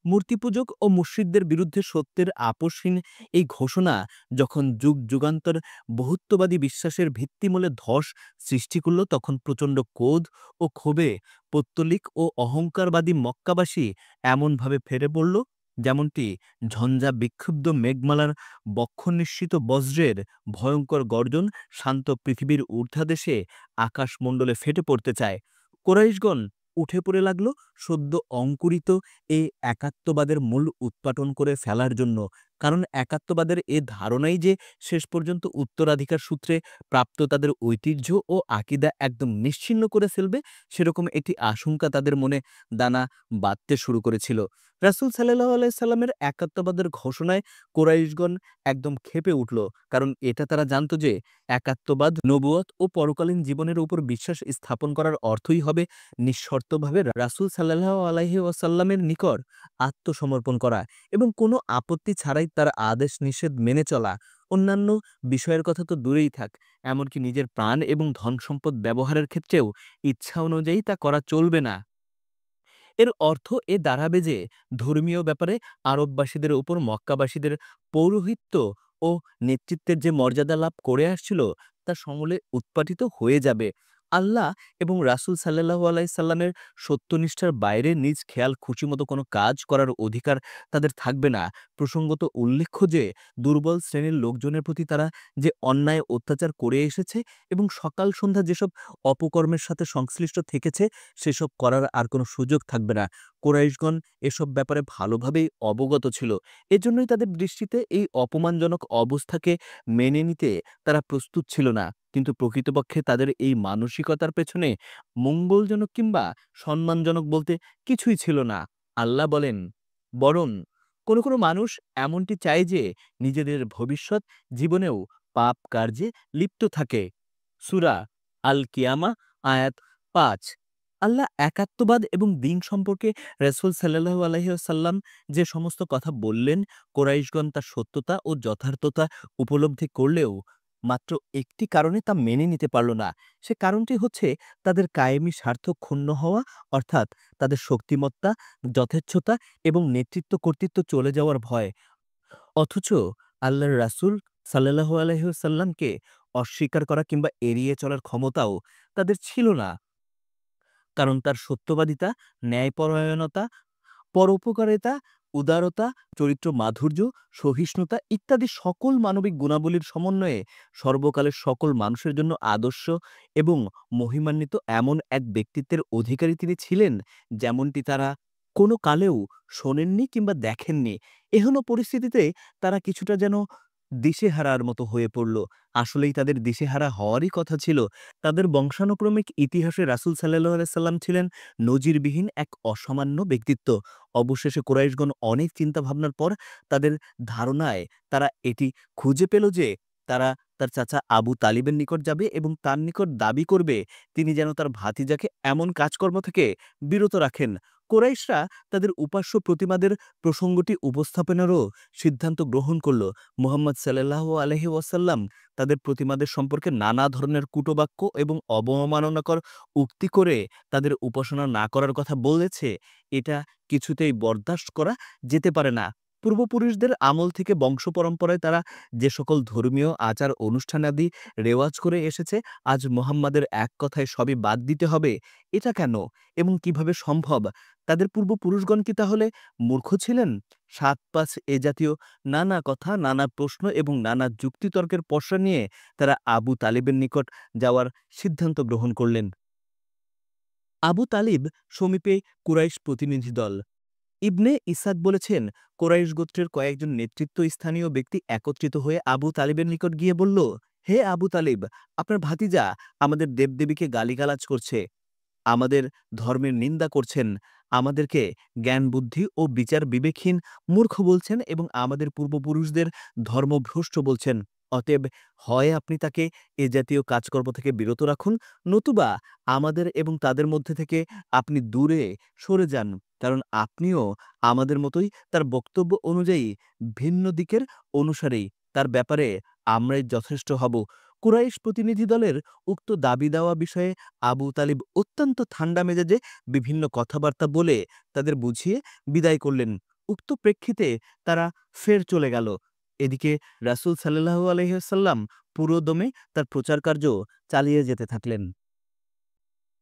মূর্তিপূজক ও মুশরিকদের বিরুদ্ধে সত্যের আপোসহীন এই ঘোষণা যখন যুগ যুগান্তর বহুত্ববাদী বিশ্বাসের ভিত্তিমূলে ধস সৃষ্টি করল, তখন প্রচণ্ড ক্রোধ ও ক্ষোভে পৌত্তলিক ও অহংকারবাদী মক্কাবাসী এমনভাবে ফেরে পড়ল, যেমনটি ঝঞ্ঝা বিক্ষুব্ধ মেঘমালার বক্ষনিঃসৃত বজ্রের ভয়ঙ্কর গর্জন শান্ত পৃথিবীর ঊর্ধ্বাদেশে আকাশমণ্ডলে ফেটে পড়তে চায়। কুরাইশগণ উঠে পড়ে লাগল সদ্য অঙ্কুরিত এই একাত্মবাদের মূল উৎপাটন করে ফেলার জন্য। কারণ একাত্মবাদের এ ধারণাই যে শেষ পর্যন্ত উত্তরাধিকার সূত্রে প্রাপ্ত তাদের ঐতিহ্য ও আকিদা একদম নিশ্চিহ্ন করে ফেলবে, সেরকম একটি আশঙ্কা তাদের মনে দানা বাঁধতে শুরু করেছিল। রাসূল সাল্লাল্লাহু আলাইহি সাল্লামের একাত্মবাদের ঘোষণায় কুরাইশগণ একদম ক্ষেপে উঠল। কারণ এটা তারা জানত যে একাত্মবাদ নবুয়ত ও পরকালীন জীবনের উপর বিশ্বাস স্থাপন করার অর্থই হবে নিঃশর্তভাবে রাসূল সাল্লাল্লাহু আলাইহি ওয়াসাল্লামের নিকট আত্মসমর্পণ করা এবং কোনো আপত্তি ছাড়াই তার আদেশ নিষেধ মেনে চলা। অন্যান্য বিষয়ের কথা তো দূরেই থাক, এমনকি নিজের প্রাণ এবং ধন সম্পদ ব্যবহারের ক্ষেত্রেও ইচ্ছা অনুযায়ী তা করা চলবে না। এর অর্থ এ দাঁড়াবে যে ধর্মীয় ব্যাপারে আরববাসীদের উপর মক্কাবাসীদের পৌরোহিত্য ও নেতৃত্বের যে মর্যাদা লাভ করে আসছিল তা সমূলে উৎপাটিত হয়ে যাবে। আল্লাহ এবং রাসূল সাল্লাল্লাহু আলাইহি সাল্লামের সত্যনিষ্ঠার বাইরে নিজ খেয়াল খুশিমতো কোনো কাজ করার অধিকার তাদের থাকবে না। প্রসঙ্গত উল্লেখ্য যে দুর্বল শ্রেণীর লোকজনের প্রতি তারা যে অন্যায় অত্যাচার করে এসেছে এবং সকাল সন্ধ্যা যেসব অপকর্মের সাথে সংশ্লিষ্ট থেকেছে, সেসব করার আর কোনো সুযোগ থাকবে না। কুরাইশগণ এসব ব্যাপারে ভালোভাবেই অবগত ছিল। এজন্যই তাদের দৃষ্টিতে এই অপমানজনক অবস্থাকে মেনে নিতে তারা প্রস্তুত ছিল না। কিন্তু প্রকৃতপক্ষে তাদের এই মানসিকতার পেছনে মঙ্গলজনক কিংবা সম্মানজনক বলতে কিছুই ছিল না। আল্লাহ বলেন, বরং কোনো মানুষ এমনটি চায় যে নিজেদের ভবিষ্যৎ জীবনেও পাপ কার্যে লিপ্ত থাকে। সূরা আল কিয়ামা আয়াত ৫। আল্লাহ একাত্মবাদ এবং দ্বীন সম্পর্কে রাসূল সাল্লাল্লাহু আলাইহি ওয়াসাল্লাম যে সমস্ত কথা বললেন, কুরাইশগণ তার সত্যতা ও যথার্থতা উপলব্ধি করলেও মাত্র একটি কারণে তা মেনে নিতে পারল না। সে কারণটি হচ্ছে তাদের কায়েমি স্বার্থ ক্ষুণ্ণ হওয়া, অর্থাৎ তাদের শক্তিমত্তা, যথেচ্ছতা এবং নেতৃত্ব কর্তৃত্ব চলে যাওয়ার ভয়। অথচ আল্লাহর রাসূল সাল্লাল্লাহু আলাইহি ওয়াসাল্লামকে অস্বীকার করা কিংবা এড়িয়ে চলার ক্ষমতাও তাদের ছিল না। কারণ তার সত্যবাদিতা, ন্যায়পরায়ণতা, পরোপকারিতা উদারতা, চরিত্র মাধুর্য, সহিষ্ণুতা ইত্যাদি সকল মানবিক গুণাবলীর সমন্বয়ে সর্বকালের সকল মানুষের জন্য আদর্শ এবং মহিমান্বিত এমন এক ব্যক্তিত্বের অধিকারী তিনি ছিলেন, যেমনটি তারা কোনো কালেও শোনেননি কিংবা দেখেননি। এহেন পরিস্থিতিতে তারা কিছুটা যেন দিশেহারার মতো হয়ে পড়ল। আসলেই তাদের দিশেহারা হওয়ারই কথা ছিল। তাদের বংশানুক্রমিক ইতিহাসে রাসূল সাল্লাল্লাহু আলাইহি সাল্লাম ছিলেন নজিরবিহীন এক অসামান্য ব্যক্তিত্ব। অবশেষে কুরাইশগণ অনেক চিন্তাভাবনার পর তাদের ধারণায় তারা এটি খুঁজে পেল যে তারা তার চাচা আবু তালিবের নিকট যাবে এবং তার নিকট দাবি করবে তিনি যেন তার ভাতিজাকে এমন কাজকর্ম থেকে বিরত রাখেন। কুরাইশরা তাদের উপাস্য প্রতিমাদের প্রসঙ্গটি উপস্থাপনেরও সিদ্ধান্ত গ্রহণ করল। মুহাম্মদ সাল্লাল্লাহু আলাইহি ওয়াসাল্লাম তাদের প্রতিমাদের সম্পর্কে নানা ধরনের কূটবাক্য এবং অবমাননাকর উক্তি করে তাদের উপাসনা না করার কথা বলেছে। এটা কিছুতেই বরদাস্ত করা যেতে পারে না। পূর্বপুরুষদের আমল থেকে বংশ পরম্পরায় তারা যে সকল ধর্মীয় আচার অনুষ্ঠানাদি রেওয়াজ করে এসেছে, আজ মুহাম্মাদের এক কথায় সবই বাদ দিতে হবে। এটা কেন এবং কিভাবে সম্ভব? তাদের পূর্বপুরুষগণ কি তাহলে মূর্খ ছিলেন? ৭-৫ এ জাতীয় নানা কথা, নানা প্রশ্ন এবং নানা যুক্তিতর্কের পসরা নিয়ে তারা আবু তালিবের নিকট যাওয়ার সিদ্ধান্ত গ্রহণ করলেন। আবু তালিব সমীপে কুরাইশ প্রতিনিধি দল। ইবনে ইসাক বলেছেন, কোরাইশ গোত্রের কয়েকজন নেতৃত্বস্থানীয় ব্যক্তি একত্রিত হয়ে আবু তালিবের নিকট গিয়ে বলল, হে আবু তালিব, আপনার ভাতিজা আমাদের দেবদেবীকে গালিগালাজ করছে, আমাদের ধর্মের নিন্দা করছেন, আমাদেরকে জ্ঞান বুদ্ধি ও বিচার বিবেকহীন মূর্খ বলছেন এবং আমাদের পূর্বপুরুষদের ধর্মভ্রষ্ট বলছেন। অতএব হয় আপনি তাকে এ জাতীয় কাজকর্ম থেকে বিরত রাখুন, নতুবা আমাদের এবং তাদের মধ্যে থেকে আপনি দূরে সরে যান, কারণ আপনিও আমাদের মতোই তার বক্তব্য অনুযায়ী ভিন্ন দিকের অনুসারী। তার ব্যাপারে আমরাই যথেষ্ট হব। কুরাইশ প্রতিনিধি দলের উক্ত দাবি দেওয়া বিষয়ে আবু তালিব অত্যন্ত ঠান্ডা মেজাজে বিভিন্ন কথাবার্তা বলে তাদের বুঝিয়ে বিদায় করলেন। উক্ত প্রেক্ষিতে তারা ফের চলে গেল। এদিকে রাসূল সাল্লাল্লাহু আলাইহি ওয়াসাল্লাম পুরোদমে তার প্রচারকার্য চালিয়ে যেতে থাকলেন।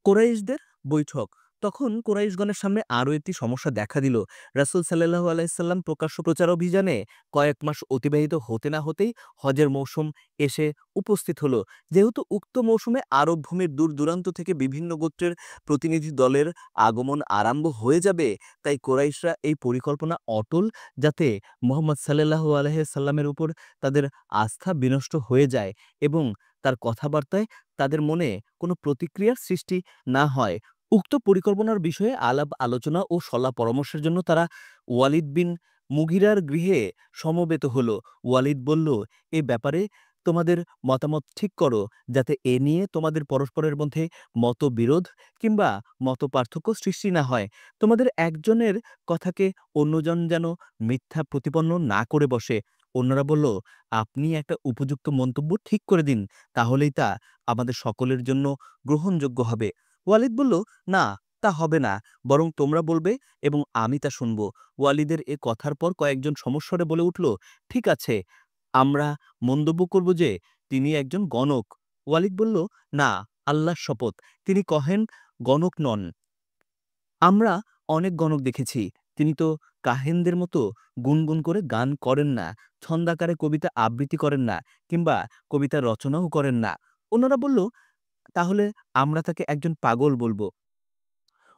কোরাইশদের বৈঠক। তখন কোরাইশগণের সামনে আরও একটি সমস্যা দেখা দিল। রাসূল সাল্লাল্লাহু আলাইহি সাল্লাম প্রকাশ্য প্রচার অভিযানে কয়েক মাস অতিবাহিত হতে না হতেই হজের মৌসুম এসে উপস্থিত হলো। যেহেতু উক্ত মৌসুমে আরব ভূমির দূর-দূরান্ত থেকে বিভিন্ন গোত্রের প্রতিনিধি দলের আগমন আরম্ভ হয়ে যাবে, তাই কোরাইশরা এই পরিকল্পনা অটল, যাতে মুহাম্মদ সাল্লাল্লাহু আলাইহি সাল্লামের উপর তাদের আস্থা বিনষ্ট হয়ে যায় এবং তার কথাবার্তায় তাদের মনে কোনো প্রতিক্রিয়ার সৃষ্টি না হয়। উক্ত পরিকল্পনার বিষয়ে আলাপ আলোচনা ও সলা পরামর্শের জন্য তারা ওয়ালিদ বিন মুগিরার গৃহে সমবেত হল। ওয়ালিদ বলল, এ ব্যাপারে তোমাদের মতামত ঠিক করো, যাতে এ নিয়ে তোমাদের পরস্পরের মধ্যে মতবিরোধ কিংবা মতপার্থক্য সৃষ্টি না হয়। তোমাদের একজনের কথাকে অন্যজন যেন মিথ্যা প্রতিপন্ন না করে বসে। অন্যরা বলল, আপনি একটা উপযুক্ত মন্তব্য ঠিক করে দিন, তাহলেই তা আমাদের সকলের জন্য গ্রহণযোগ্য হবে। ওয়ালিদ বলল, না, তা হবে না, বরং তোমরা বলবে এবং আমি তা শুনব। ওয়ালিদের এ কথার পর কয়েকজন সমস্বরে বলে উঠল, ঠিক আছে, আমরা মন্তব্য করব যে তিনি একজন গণক। ওয়ালিদ বলল, না, আল্লাহর শপথ, তিনি কহেন গণক নন। আমরা অনেক গণক দেখেছি, তিনি তো কাহেনদের মতো গুনগুন করে গান করেন না, ছন্দাকারে কবিতা আবৃত্তি করেন না কিংবা কবিতা রচনাও করেন না। অন্যরা বলল, তাহলে আমরা তাকে একজন পাগল বলবো।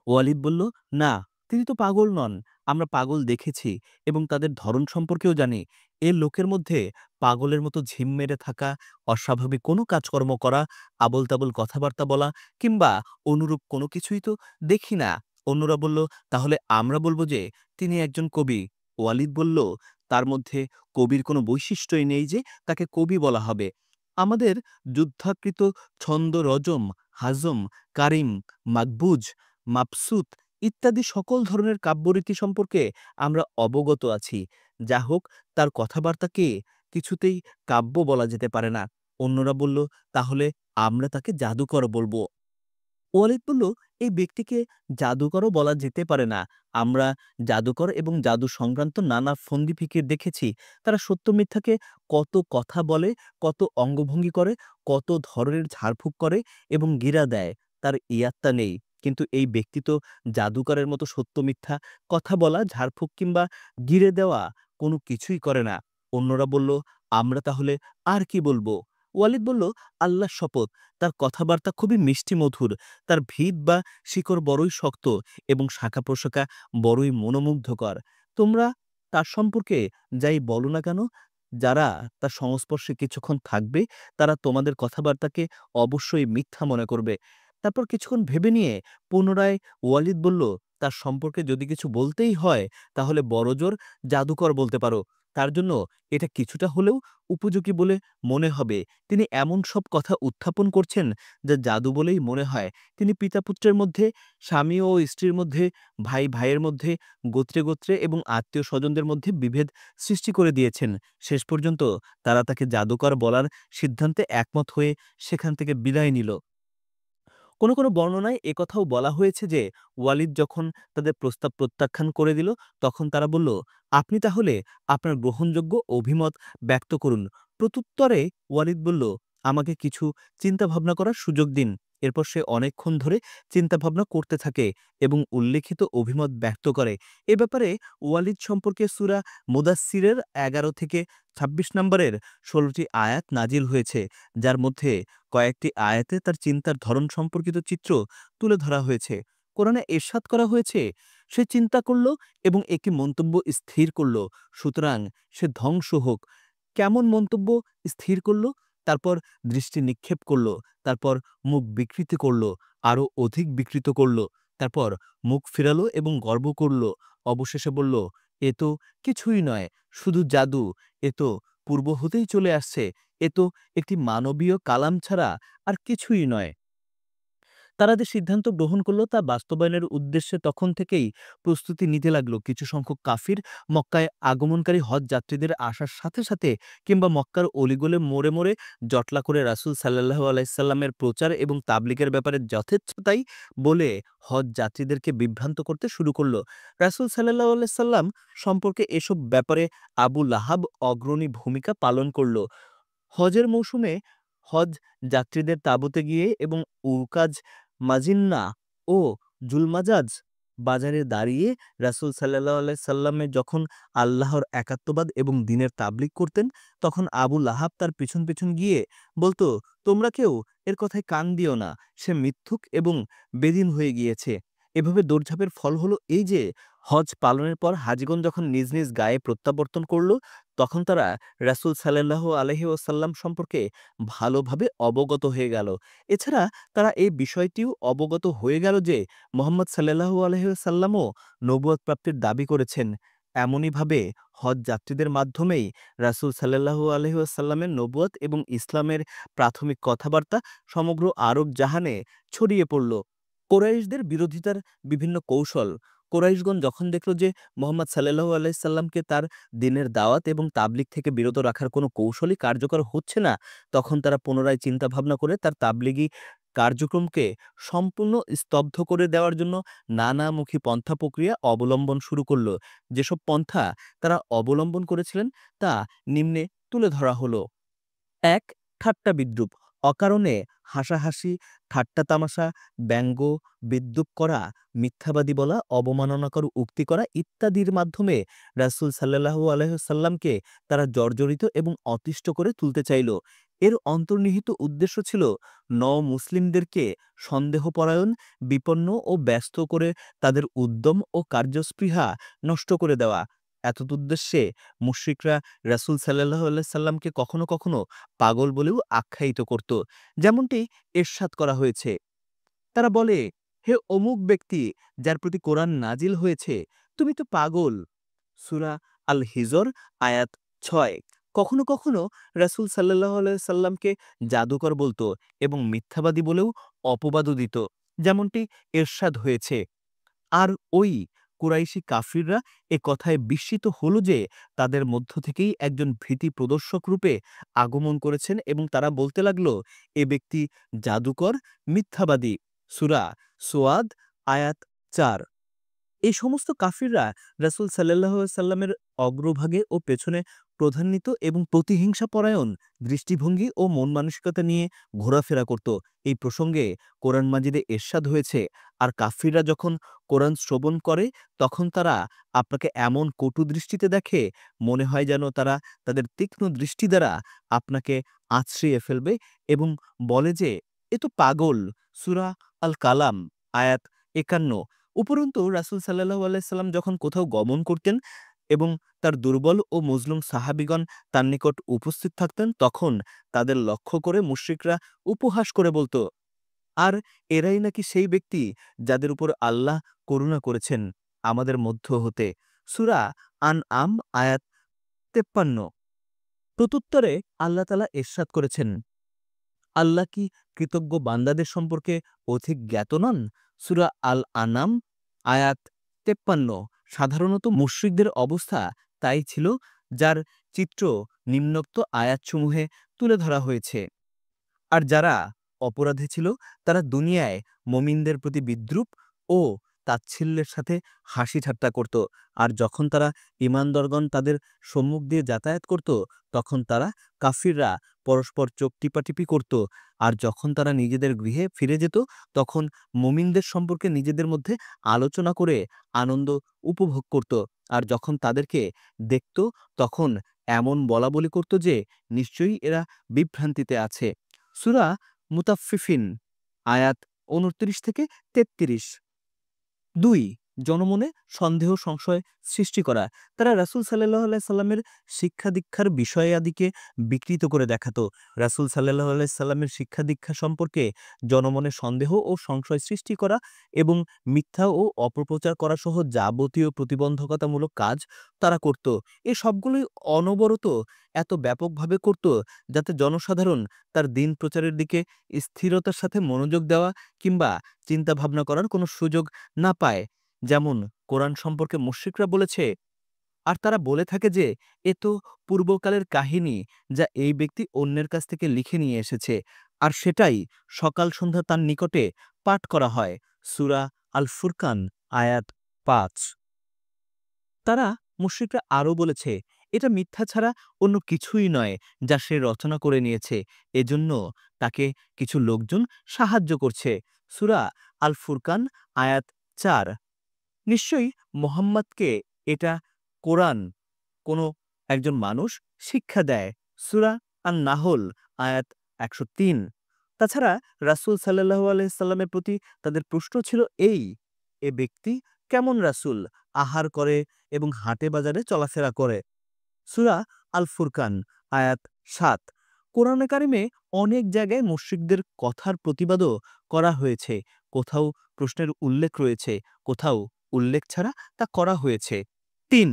ওয়ালিদ বলল, না, তিনি তো পাগল নন, আমরা পাগল দেখেছি এবং তাদের ধরন সম্পর্কেও জানি। এ লোকের মধ্যে পাগলের মতো ঝিম মেরে থাকা, অস্বাভাবিক কোনো কাজকর্ম করা, আবোল তাবোল কথাবার্তা বলা কিংবা অনুরূপ কোনো কিছুই তো দেখি না। অন্যরা বলল, তাহলে আমরা বলবো যে তিনি একজন কবি। ওয়ালিদ বলল, তার মধ্যে কবির কোনো বৈশিষ্ট্যই নেই যে তাকে কবি বলা হবে। আমাদের যুদ্ধাকৃত ছন্দ রজম, হাজম, কারিম, মাকবুজ, মাবসুত ইত্যাদি সকল ধরনের কাব্যরীতি সম্পর্কে আমরা অবগত আছি। যা হোক, তার কথাবার্তাকে কিছুতেই কাব্য বলা যেতে পারে না। অন্যরা বলল, তাহলে আমরা তাকে জাদুকর বলবো। ওয়ালিদ বলল, এই ব্যক্তিকে জাদুকরও বলা যেতে পারে না। আমরা জাদুকর এবং জাদু সংক্রান্ত নানা ফন্দি ফিকির দেখেছি। তারা সত্য মিথ্যাকে কত কথা বলে, কত অঙ্গভঙ্গি করে, কত ধরনের ঝাড়ফুঁক করে এবং গিরা দেয়, তার ইয়াত্তা নেই। কিন্তু এই ব্যক্তি তো জাদুকরের মতো সত্য মিথ্যা কথা বলা, ঝাড়ফুঁক কিংবা গিলে দেওয়া কোনো কিছুই করে না। অন্যরা বলল, আমরা তাহলে আর কি বলবো? ওয়ালিদ বলল, আল্লাহর শপথ, তার কথাবার্তা খুবই মিষ্টি মধুর, তার ভিত বা শিকড় বড়ই শক্ত এবং শাখা প্রশাখা বড়ই মনোমুগ্ধকর। তোমরা তার সম্পর্কে যাই বলো না কেন, যারা তার সংস্পর্শে কিছুক্ষণ থাকবে তারা তোমাদের কথাবার্তাকে অবশ্যই মিথ্যা মনে করবে। তারপর কিছুক্ষণ ভেবে নিয়ে পুনরায় ওয়ালিদ বলল, তার সম্পর্কে যদি কিছু বলতেই হয় তাহলে বড়জোর জাদুকর বলতে পারো। তার জন্য এটা কিছুটা হলেও উপযোগী বলে মনে হবে। তিনি এমন সব কথা উত্থাপন করছেন যা জাদু বলেই মনে হয়। তিনি পিতা-পুত্রের মধ্যে, স্বামী ও স্ত্রীর মধ্যে, ভাই-ভাইয়ের মধ্যে, গোত্রে-গোত্রে এবং আত্মীয়-স্বজনদের মধ্যে বিভেদ সৃষ্টি করে দিয়েছেন। শেষ পর্যন্ত তারা তাকে জাদুকর বলার সিদ্ধান্তে একমত হয়ে সেখান থেকে বিদায় নিল। কোনো বর্ণনায় একথাও বলা হয়েছে যে, ওয়ালিদ যখন তাদের প্রস্তাব প্রত্যাখ্যান করে দিল, তখন তারা বলল, আপনি তাহলে আপনার গ্রহণযোগ্য অভিমত ব্যক্ত করুন। প্রত্যুত্তরে ওয়ালিদ বলল, আমাকে কিছু চিন্তাভাবনা করার সুযোগ দিন। এরপর সে অনেকক্ষণ ধরে চিন্তাভাবনা করতে থাকে এবং উল্লেখিত অভিমত ব্যক্ত করে। এ ব্যাপারে ওয়ালিদ সম্পর্কে সূরা মুদাস্সিরের ১১ থেকে ২৬ নম্বরের ১৬টি আয়াত নাজিল হয়েছে, যার মধ্যে কয়েকটি আয়াতে তার চিন্তার ধরন সম্পর্কিত চিত্র তুলে ধরা হয়েছে। কোরআনে ইরশাদ করা হয়েছে, সে চিন্তা করল এবং একটি মন্তব্য স্থির করল, সুতরাং সে ধ্বংস হোক। কেমন মন্তব্য স্থির করল? তারপর দৃষ্টি নিক্ষেপ করল, তারপর মুখ বিকৃত করল, আরো অধিক বিকৃত করল, তারপর মুখ ফিরালো এবং গর্ব করল। অবশেষে বলল, এ তো কিছুই নয়, শুধু জাদু, এ তো পূর্ব হতেই চলে আসছে, এ তো একটি মানবীয় কালাম ছাড়া আর কিছুই নয়। তারা যে সিদ্ধান্ত গ্রহণ করল তা বাস্তবায়নের উদ্দেশ্যে তখন থেকেই প্রস্তুতি নিতে লাগলো। কিছু সংখ্যক কাফির মক্কায় আগমনকারী হজ যাত্রীদের আসার সাথে সাথে কিংবা মক্কার অলিগলে মোড়ে মোড়ে জটলা করে রাসূল সাল্লাল্লাহু আলাইহি সাল্লামের প্রচার এবং তাবলীগের ব্যাপারে যথেচ্ছতাই বলে হজ যাত্রীদেরকে বিভ্রান্ত করতে শুরু করল। রাসূল সাল্লাল্লাহু আলাইহি সাল্লাম সম্পর্কে এসব ব্যাপারে আবু লাহাব অগ্রণী ভূমিকা পালন করল। হজের মৌসুমে হজ যাত্রীদের তাঁবুতে গিয়ে এবং উকাজ, মাজিন্না ও জুলমাজাজ বাজারে দাঁড়িয়ে রাসূল সাল্লাল্লাহু আলাইহি সাল্লামে যখন আল্লাহর একাত্মবাদ এবং দ্বীনের তাবলীগ করতেন, তখন আবু লাহাব তার পিছন পিছন গিয়ে বলত, তোমরা কেউ এর কথায় কান দিও না, সে মিথ্যুক এবং বেদিন হয়ে গিয়েছে। এভাবে দৌড়ঝাঁপের ফল হলো এই যে, হজ পালনের পর হাজিগণ যখন নিজ নিজ গায়ে প্রত্যাবর্তন করল, তখন তারা রাসূল সাল্লাল্লাহু আলাইহি ওয়াসাল্লাম সম্পর্কে ভালোভাবে অবগত হয়ে গেল। এছাড়া তারা এই বিষয়টিও অবগত হয়ে গেল যে, মুহাম্মদ সাল্লাল্লাহু আলাইহি ওয়াসাল্লামও নবুয়ত প্রাপ্তির দাবি করেছেন। এমনিভাবে হজ যাত্রীদের মাধ্যমেই রাসূল সাল্লাল্লাহু আলাইহি ওয়াসাল্লামের নবুয়ত এবং ইসলামের প্রাথমিক কথাবার্তা সমগ্র আরব জাহানে ছড়িয়ে পড়ল। কুরাইশদের বিরোধিতার বিভিন্ন কৌশল। কুরাইশগণ যখন দেখল যে মুহাম্মদ সাল্লাল্লাহু আলাইহি সাল্লামকে তার দ্বীনের দাওয়াত এবং তাবলীগ থেকে বিরত রাখার কোনো কৌশলই কার্যকর হচ্ছে না, তখন তারা পুনরায় চিন্তাভাবনা করে তার তাবলীগী কার্যক্রমকে সম্পূর্ণ স্তব্ধ করে দেওয়ার জন্য নানামুখী পন্থা প্রক্রিয়া অবলম্বন শুরু করল। যেসব পন্থা তারা অবলম্বন করেছিলেন তা নিম্নে তুলে ধরা হলো। ১. ঠাট্টা বিদ্রূপ। অকারণে হাসাহাসি, ঠাট্টা-তামাশা, ব্যঙ্গ, বিদ্রূপ করা, মিথ্যাবাদী বলা, অবমাননাকর উক্তি করা ইত্যাদির মাধ্যমে রাসূল সাল্লাল্লাহু আলাইহি ওয়াসাল্লামকে তারা জর্জরিত এবং অতিষ্ঠ করে তুলতে চাইল। এর অন্তর্নিহিত উদ্দেশ্য ছিল মুসলিমদেরকে সন্দেহপরায়ণ, বিপন্ন ও ব্যস্ত করে তাদের উদ্যম ও কার্যস্পৃহা নষ্ট করে দেওয়া। এতদুদ্দেশ্যে মুশরিকরা রাসূল সাল্লাল্লাহু আলাইহি সাল্লামকে কখনো কখনো পাগল বলেও আখ্যায়িত করত। যেমনটি ইরশাদ করা হয়েছে, তারা বলে, হে অমুক ব্যক্তি যার প্রতি কোরআন নাজিল হয়েছে, তুমি তো পাগল। সূরা আল হিজর আয়াত ৬। কখনো কখনো রাসূল সাল্লাল্লাহু আলাইহি সাল্লামকে জাদুকর বলত এবং মিথ্যাবাদী বলেও অপবাদও দিত, যেমনটি ইরশাদ হয়েছে। আর ওই কুরাইশি কাফিররা এ কথায় বিস্মিত হল যে, তাদের মধ্য থেকেই একজন ভীতি প্রদর্শক রূপে আগমন করেছেন এবং তারা বলতে লাগল, এ ব্যক্তি জাদুকর, মিথ্যাবাদী। সূরা সোয়াদ আয়াত ৪। এই সমস্ত কাফিররা রাসূল সাল্লাল্লাহু আলাইহি সাল্লামের অগ্রভাগে ও পেছনে প্রধান্বিত এবং প্রতিহিংসা পরায়ণ দৃষ্টিভঙ্গি ও মন মানসিকতা নিয়ে ঘোরাফেরা করত। এই প্রসঙ্গে কোরআন মাজিদে ইরশাদ হয়েছে, আর কাফিররা যখন কোরআন শ্রবণ করে তখন তারা আপনাকে এমন কটু দৃষ্টিতে দেখে, মনে হয় যেন তারা তাদের তীক্ষ্ণ দৃষ্টি দ্বারা আপনাকে আঁচড়িয়ে ফেলবে এবং বলে যে, এ তো পাগল। সূরা আল কালাম আয়াত ৫১। উপরন্তু রাসূল সাল্লাল্লাহু আলাইহি সাল্লাম যখন কোথাও গমন করতেন এবং তার দুর্বল ও মজলুম সাহাবীগণ তার নিকট উপস্থিত থাকতেন, তখন তাদের লক্ষ্য করে মুশরিকরা উপহাস করে বলত, আর এরাই নাকি সেই ব্যক্তি যাদের উপর আল্লাহ করুণা করেছেন আমাদের মধ্য হতে। সূরা আনআম আয়াত ৫৩। প্রত্যুত্তরে আল্লাহ তাআলা ইরশাদ করেছেন, আল্লাহ কি কৃতজ্ঞ বান্দাদের সম্পর্কে অধিক জ্ঞাত নন? সূরা আল আনাম আয়াত ৫৩। সাধারণত মুশরিকদের অবস্থা তাই ছিল, যার চিত্র নিম্নোক্ত আয়াতসমূহে তুলে ধরা হয়েছে। আর যারা অপরাধী ছিল তারা দুনিয়ায় মুমিনদের প্রতি বিদ্রূপ ও তাচ্ছিল্যের সাথে হাসি ঠাট্টা করত। আর যখন তারা ঈমানদারগণ তাদের সম্মুখ দিয়ে যাতায়াত করত, তখন তারা কাফিররা পরস্পর চোখ টিপাটিপি করত। আর যখন তারা নিজেদের গৃহে ফিরে যেত, তখন মুমিনদের সম্পর্কে নিজেদের মধ্যে আলোচনা করে আনন্দ উপভোগ করত। আর যখন তাদেরকে দেখত, তখন এমন বলাবলি করত যে নিশ্চয়ই এরা বিভ্রান্তিতে আছে। সূরা মুতাফফিফিন আয়াত ২৯-৩৩। ২. জনমনে সন্দেহ সংশয় সৃষ্টি করা। তারা রাসূল সাল্লাল্লাহু আলাইহি সাল্লামের শিক্ষা-দীক্ষার বিষয়াদিকে বিকৃত করে দেখাত। রাসূল সাল্লাল্লাহু আলাইহি সাল্লামের শিক্ষা-দীক্ষা সম্পর্কে জনমনে সন্দেহ ও সংশয় সৃষ্টি করা এবং মিথ্যা ও অপপ্রচার করা সহ যাবতীয় প্রতিবন্ধকতামূলক কাজ তারা করত। এ সবগুলোই অনবরত এত ব্যাপকভাবে করত যাতে জনসাধারণ তার দিন প্রচারের দিকে স্থিরতার সাথে মনোযোগ দেওয়া কিংবা চিন্তাভাবনা করার কোনো সুযোগ না পায়। যেমন কোরআন সম্পর্কে মুশরিকরা বলেছে, আর তারা বলে থাকে যে, এ তো পূর্বকালের কাহিনী যা এই ব্যক্তি অন্যের কাছ থেকে লিখে নিয়ে এসেছে, আর সেটাই সকাল সন্ধ্যা তার নিকটে পাঠ করা হয়। সূরা আল ফুরকান আয়াত ৫। তারা মুশরিকরা আরও বলেছে, এটা মিথ্যা ছাড়া অন্য কিছুই নয় যা সে রচনা করে নিয়েছে, এজন্য তাকে কিছু লোকজন সাহায্য করছে। সূরা আল ফুরকান আয়াত ৪। নিশ্চয়ই মোহাম্মদকে এটা কোরআন কোনো একজন মানুষ শিক্ষা দেয়। সূরা আন-নাহল আয়াত ১০৩। তাছাড়া রাসূল সাল্লাল্লাহু আলাইহি সাল্লামের প্রতি তাদের প্রশ্ন ছিল এই, এ ব্যক্তি কেমন রাসূল, আহার করে এবং হাটে বাজারে চলাফেরা করে। সূরা আল ফুরকান আয়াত ৭। কোরআনে কারিমে অনেক জায়গায় মুশরিকদের কথার প্রতিবাদও করা হয়েছে। কোথাও প্রশ্নের উল্লেখ রয়েছে, কোথাও উল্লেখ ছাড়া তা করা হয়েছে। ৩.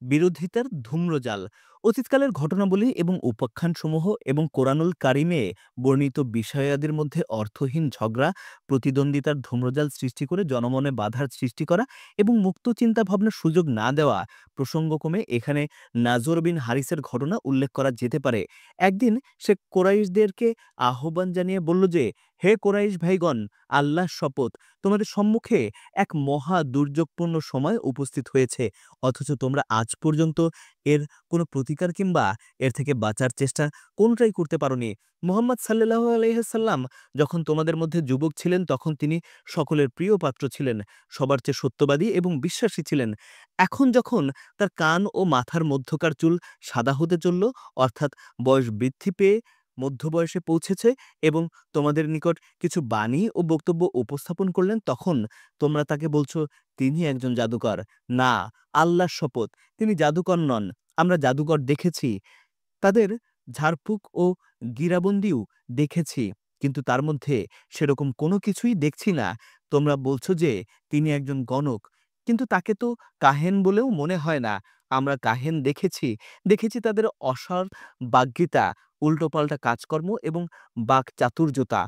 বিরোধিতার ধূম্রজাল। অতীতকালের ঘটনাবলী এবং উপাখ্যানসমূহ এবং কোরআনুল কারিমে বর্ণিত বিষয়াদির মধ্যে অর্থহীন ঝগড়া, প্রতিদ্বন্দ্বিতার ধূম্রজাল সৃষ্টি করে জনমনে বাধার সৃষ্টি করা এবং মুক্ত চিন্তা ভাবনার সুযোগ না দেওয়া প্রসঙ্গক্রমে এখানে নাজর বিন হারিসের ঘটনা উল্লেখ করা যেতে পারে। একদিন সে কোরাইশদেরকে আহ্বান জানিয়ে বলল যে, হে কোরাইশ ভাইগণ, আল্লাহর শপথ, তোমাদের সম্মুখে এক মহা দুর্যোগপূর্ণ সময় উপস্থিত হয়েছে, অথচ তোমরা আজ পর্যন্ত এর কোনো প্রতিকার কিংবা এর থেকে বাঁচার চেষ্টা কোনটাই করতে পারোনি। মুহাম্মদ সাল্লাল্লাহু আলাইহি সাল্লাম যখন তোমাদের মধ্যে যুবক ছিলেন, তখন তিনি সকলের প্রিয় পাত্র ছিলেন, সবার চেয়ে সত্যবাদী এবং বিশ্বাসী ছিলেন। এখন যখন তার কান ও মাথার মধ্যকার চুল সাদা হতে চলল, অর্থাৎ বয়স বৃদ্ধি পেয়ে মধ্য বয়সে পৌঁছেছে এবং তোমাদের নিকট কিছু বাণী ও বক্তব্য উপস্থাপন করলেন, তখন তোমরা তাকে বলছো তিনি একজন জাদুকর। না, আল্লাহর শপথ, তিনি জাদুকর নন। আমরা জাদুকর দেখেছি, তাদের ঝাড়ফুঁক ও গিরাবন্দিও দেখেছি, কিন্তু তার মধ্যে সেরকম কোনো কিছুই দেখছি না। তোমরা বলছো যে তিনি একজন গণক, কিন্তু তাকে তো কাহেন বলেও মনে হয় না। আমরা কাহেন দেখেছি, দেখেছি তাদের অসার বাগ্মিতা, উল্টোপাল্টা কাজকর্ম এবং বাকচাতুর্যতা,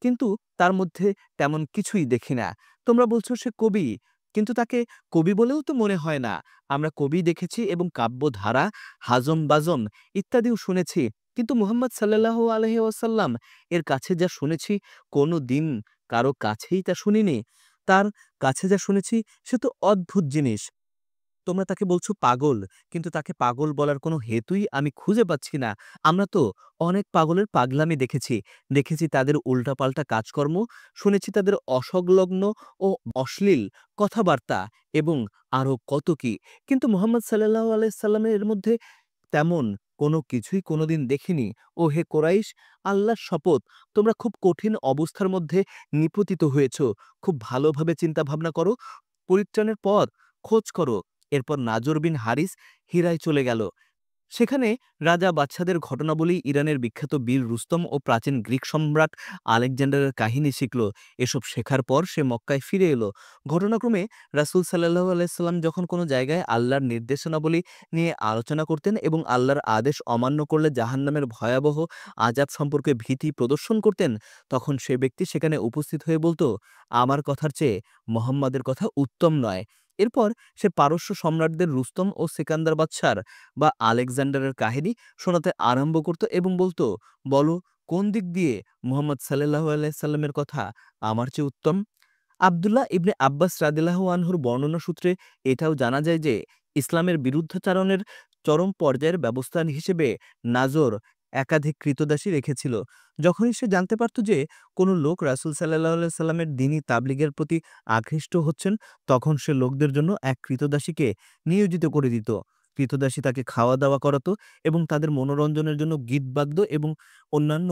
কিন্তু তার মধ্যে তেমন কিছুই দেখি না। তোমরা বলছো সে কবি, কিন্তু তাকে কবি বলেও তো মনে হয় না। আমরা কবি দেখেছি এবং কাব্যধারা, হাজম বাজম ইত্যাদিও শুনেছি, কিন্তু মুহাম্মদ সাল্লাল্লাহু আলাইহি ওয়াসাল্লাম এর কাছে যা শুনেছি কোনো দিন কারো কাছেই তা শুনিনি। তার কাছে যা শুনেছি সে তো অদ্ভুত জিনিস। তোমরা তাকে বলছো পাগল, কিন্তু তাকে পাগল বলার কোনো হেতুই আমি খুঁজে পাচ্ছি না। আমরা তো অনেক পাগলের পাগলামি দেখেছি। দেখেছি তাদের উল্টাপাল্টা কাজকর্ম, শুনেছি তাদের অসংলগ্ন ও অশ্লীল কথাবার্তা এবং আরো কত কি। কিন্তু মুহাম্মদ সাল্লাল্লাহু আলাইহি সাল্লামের এর মধ্যে তেমন কোনো কিছুই কোনোদিন দেখিনি। ও হে কোরাইশ, আল্লাহর শপথ, তোমরা খুব কঠিন অবস্থার মধ্যে নিপতিত হয়েছ। খুব ভালোভাবে চিন্তা ভাবনা করো, পরিত্রাণের পথ খোঁজ করো। এরপর নাজর বিন হারিস হিরায় চলে গেল। সেখানে রাজা বাদশাদের ঘটনাবলী, ইরানের বিখ্যাত বীর রুস্তম ও প্রাচীন গ্রিক সম্রাট আলেকজান্ডারের কাহিনী শিখল। এসব শেখার পর সে মক্কায় ফিরে এলো। ঘটনাক্রমে রাসূল সাল্লাল্লাহু আলাইহি সাল্লাম যখন কোনো জায়গায় আল্লাহর নির্দেশনাবলী নিয়ে আলোচনা করতেন এবং আল্লাহর আদেশ অমান্য করলে জাহান্নামের ভয়াবহ আযাব সম্পর্কে ভীতি প্রদর্শন করতেন, তখন সে ব্যক্তি সেখানে উপস্থিত হয়ে বলতো, আমার কথার চেয়ে মুহাম্মাদের কথা উত্তম নয়। এরপর সে পারস্য সম্রাটদের রুস্তম ও সিকান্দার বাদশার বা আলেকজান্ডারের কাহিনী শোনাতে আরম্ভ করত এবং বলতো, বলো কোন দিক দিয়ে মুহাম্মদ সাল্লাল্লাহু আলাইহি সাল্লামের কথা আমার চেয়ে উত্তম? আব্দুল্লাহ ইবনে আব্বাস রাদিয়াল্লাহু আনহুর বর্ণনা সূত্রে এটাও জানা যায় যে ইসলামের বিরুদ্ধাচারণের চরম পর্যায়ের ব্যবস্থা হিসেবে নাজর একাধিক কৃতদাসী রেখেছিল। যখনই সে জানতে পারত যে কোনো লোক রাসূল সাল্লাল্লাহু আলাইহি সাল্লামের দ্বীনি তাবলীগের প্রতি আকৃষ্ট হচ্ছেন, তখন সে লোকদের জন্য এক কৃতদাসীকে নিয়োজিত করে দিত। কৃতদাসী তাকে খাওয়া-দাওয়া করাতো এবং তাদের মনোরঞ্জনের জন্য গীতবাদ্য এবং অন্যান্য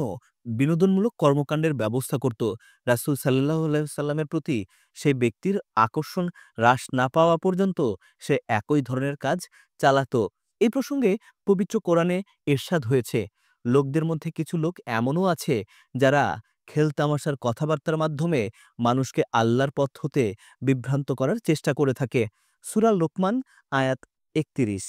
বিনোদনমূলক কর্মকাণ্ডের ব্যবস্থা করত। রাসূল সাল্লাল্লাহু আলাইহি সাল্লামের প্রতি সেই ব্যক্তির আকর্ষণ হ্রাস না পাওয়া পর্যন্ত সে একই ধরনের কাজ চালাতো। এই প্রসঙ্গে পবিত্র কোরআনে ইরশাদ হয়েছে, লোকদের মধ্যে কিছু লোক এমনও আছে যারা খেলতামাশার কথাবার্তার মাধ্যমে মানুষকে আল্লাহর পথ হতে বিভ্রান্ত করার চেষ্টা করে থাকে। সূরা লোকমান আয়াত ৩১।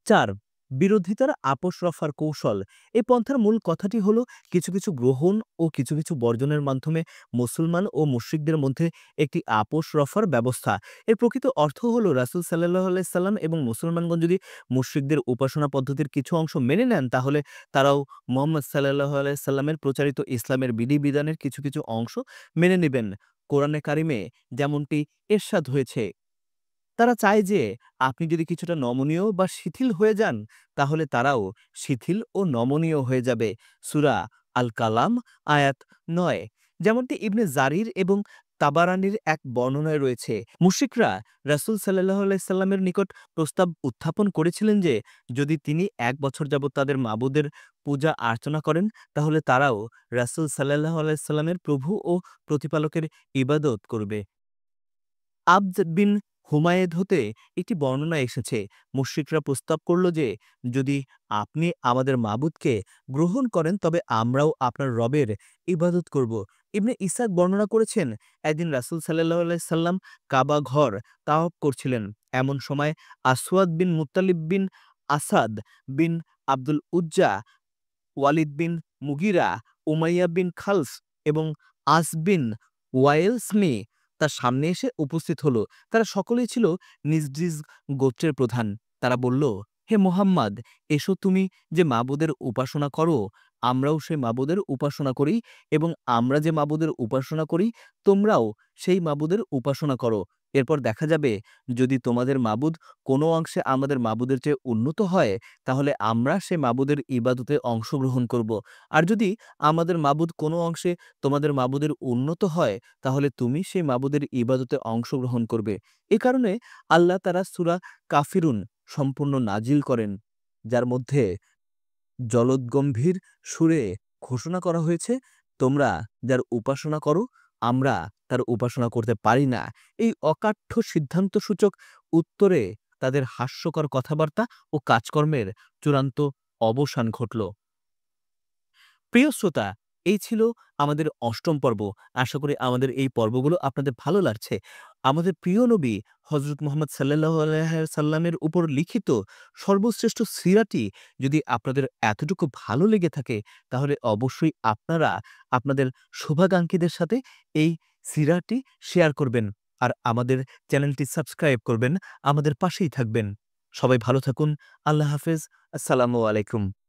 ৪. বিরোধিতার আপোস রফার কৌশল। এই পন্থার মূল কথাটি হল কিছু কিছু গ্রহণ ও কিছু কিছু বর্জনের মাধ্যমে মুসলমান ও মুশরিকদের মধ্যে একটি আপোস রফার ব্যবস্থা। এর প্রকৃত অর্থ হল রাসূল সাল্লাল্লাহু আলাইহি সাল্লাম এবং মুসলমানগণ যদি মুশরিকদের উপাসনা পদ্ধতির কিছু অংশ মেনে নেন, তাহলে তারাও মুহাম্মদ সাল্লাল্লাহু আলাইহি সাল্লামের প্রচারিত ইসলামের বিধিবিধানের কিছু কিছু অংশ মেনে নেবেন। কোরআনে কারিমে যেমনটি ইরশাদ হয়েছে, তারা চায় যে আপনি যদি কিছুটা নমনীয় বা শিথিল হয়ে যান, তাহলে তারাও শিথিল ও নমনীয় হয়ে যাবে। সূরা আল কালাম আয়াত ৯। যেমনটি ইবনে জারির এবং তাবারানির এক বর্ণনায় রয়েছে, মুশরিকরা রাসূল সাল্লাল্লাহু আলাইহি সাল্লামের নিকট প্রস্তাব উত্থাপন করেছিলেন যে যদি তিনি ১ বছর যাবৎ তাদের মাবুদের পূজা আর্চনা করেন, তাহলে তারাও রাসূল সাল্লাল্লাহু আলাইহি সাল্লামের প্রভু ও প্রতিপালকের ইবাদত করবে। আবদ বিন হুমায়েদ হতে একটি বর্ণনা এসেছে, মুশরিকরা প্রস্তাব করল যে যদি আপনি আমাদের মাবুদকে গ্রহণ করেন তবে আমরাও আপনার রবের ইবাদত করব। ইবনে ইসাক বর্ণনা করেছেন, একদিন রাসূল সাল্লাল্লাহু আলাইহি সাল্লাম কাবা ঘর তাওয়াফ করছিলেন। এমন সময় আসওয়াদ বিন মুত্তালিব বিন আসাদ বিন আব্দুল উজ্জা, ওয়ালিদ বিন মুগিরা, উমাইয়া বিন খালস এবং আস বিন ওয়াইলসমি তার সামনে এসে উপস্থিত হল। তারা সকলেই ছিল নিজ নিজ গোত্রের প্রধান। তারা বলল, হে মুহাম্মদ, এসো, তুমি যে মাবুদের উপাসনা করো, আমরাও সেই মাবুদের উপাসনা করি এবং আমরা যে মাবুদের উপাসনা করি, তোমরাও সেই মাবুদের উপাসনা করো। এরপর দেখা যাবে যদি তোমাদের মাবুদ কোনো অংশে আমাদের মাবুদের চেয়ে উন্নত হয়, তাহলে আমরা সে মাবুদের ইবাদতে অংশগ্রহণ করব। আর যদি আমাদের মাবুদ কোনো অংশে তোমাদের মাবুদের উন্নত হয়, তাহলে তুমি সেই মাবুদের ইবাদতে অংশগ্রহণ করবে। এ কারণে আল্লাহ তাআলা সূরা কাফিরুন সম্পূর্ণ নাজিল করেন, যার মধ্যে জলদগম্ভীর সুরে ঘোষণা করা হয়েছে, তোমরা যার উপাসনা করো, আমরা তার উপাসনা করতে পারি না। এই অকাঠ্য সিদ্ধান্তসূচক উত্তরে তাদের হাস্যকর কথাবার্তা ও কাজকর্মের চূড়ান্ত অবসান ঘটল। প্রিয় শ্রোতা, এই ছিল আমাদের ৮ম পর্ব। আশা করি আমাদের এই পর্বগুলো আপনাদের ভালো লাগছে। আমাদের প্রিয় নবী হযরত মুহাম্মদ সাল্লাল্লাহু আলাইহি সাল্লামের উপর লিখিত সর্বশ্রেষ্ঠ সিরাটি যদি আপনাদের এতটুকু ভালো লেগে থাকে, তাহলে অবশ্যই আপনারা আপনাদের শুভাকাঙ্ক্ষীদের সাথে এই সিরাটি শেয়ার করবেন। আর আমাদের চ্যানেলটি সাবস্ক্রাইব করবেন, আমাদের পাশেই থাকবেন। সবাই ভালো থাকুন। আল্লাহ হাফেজ। আসসালামু আলাইকুম।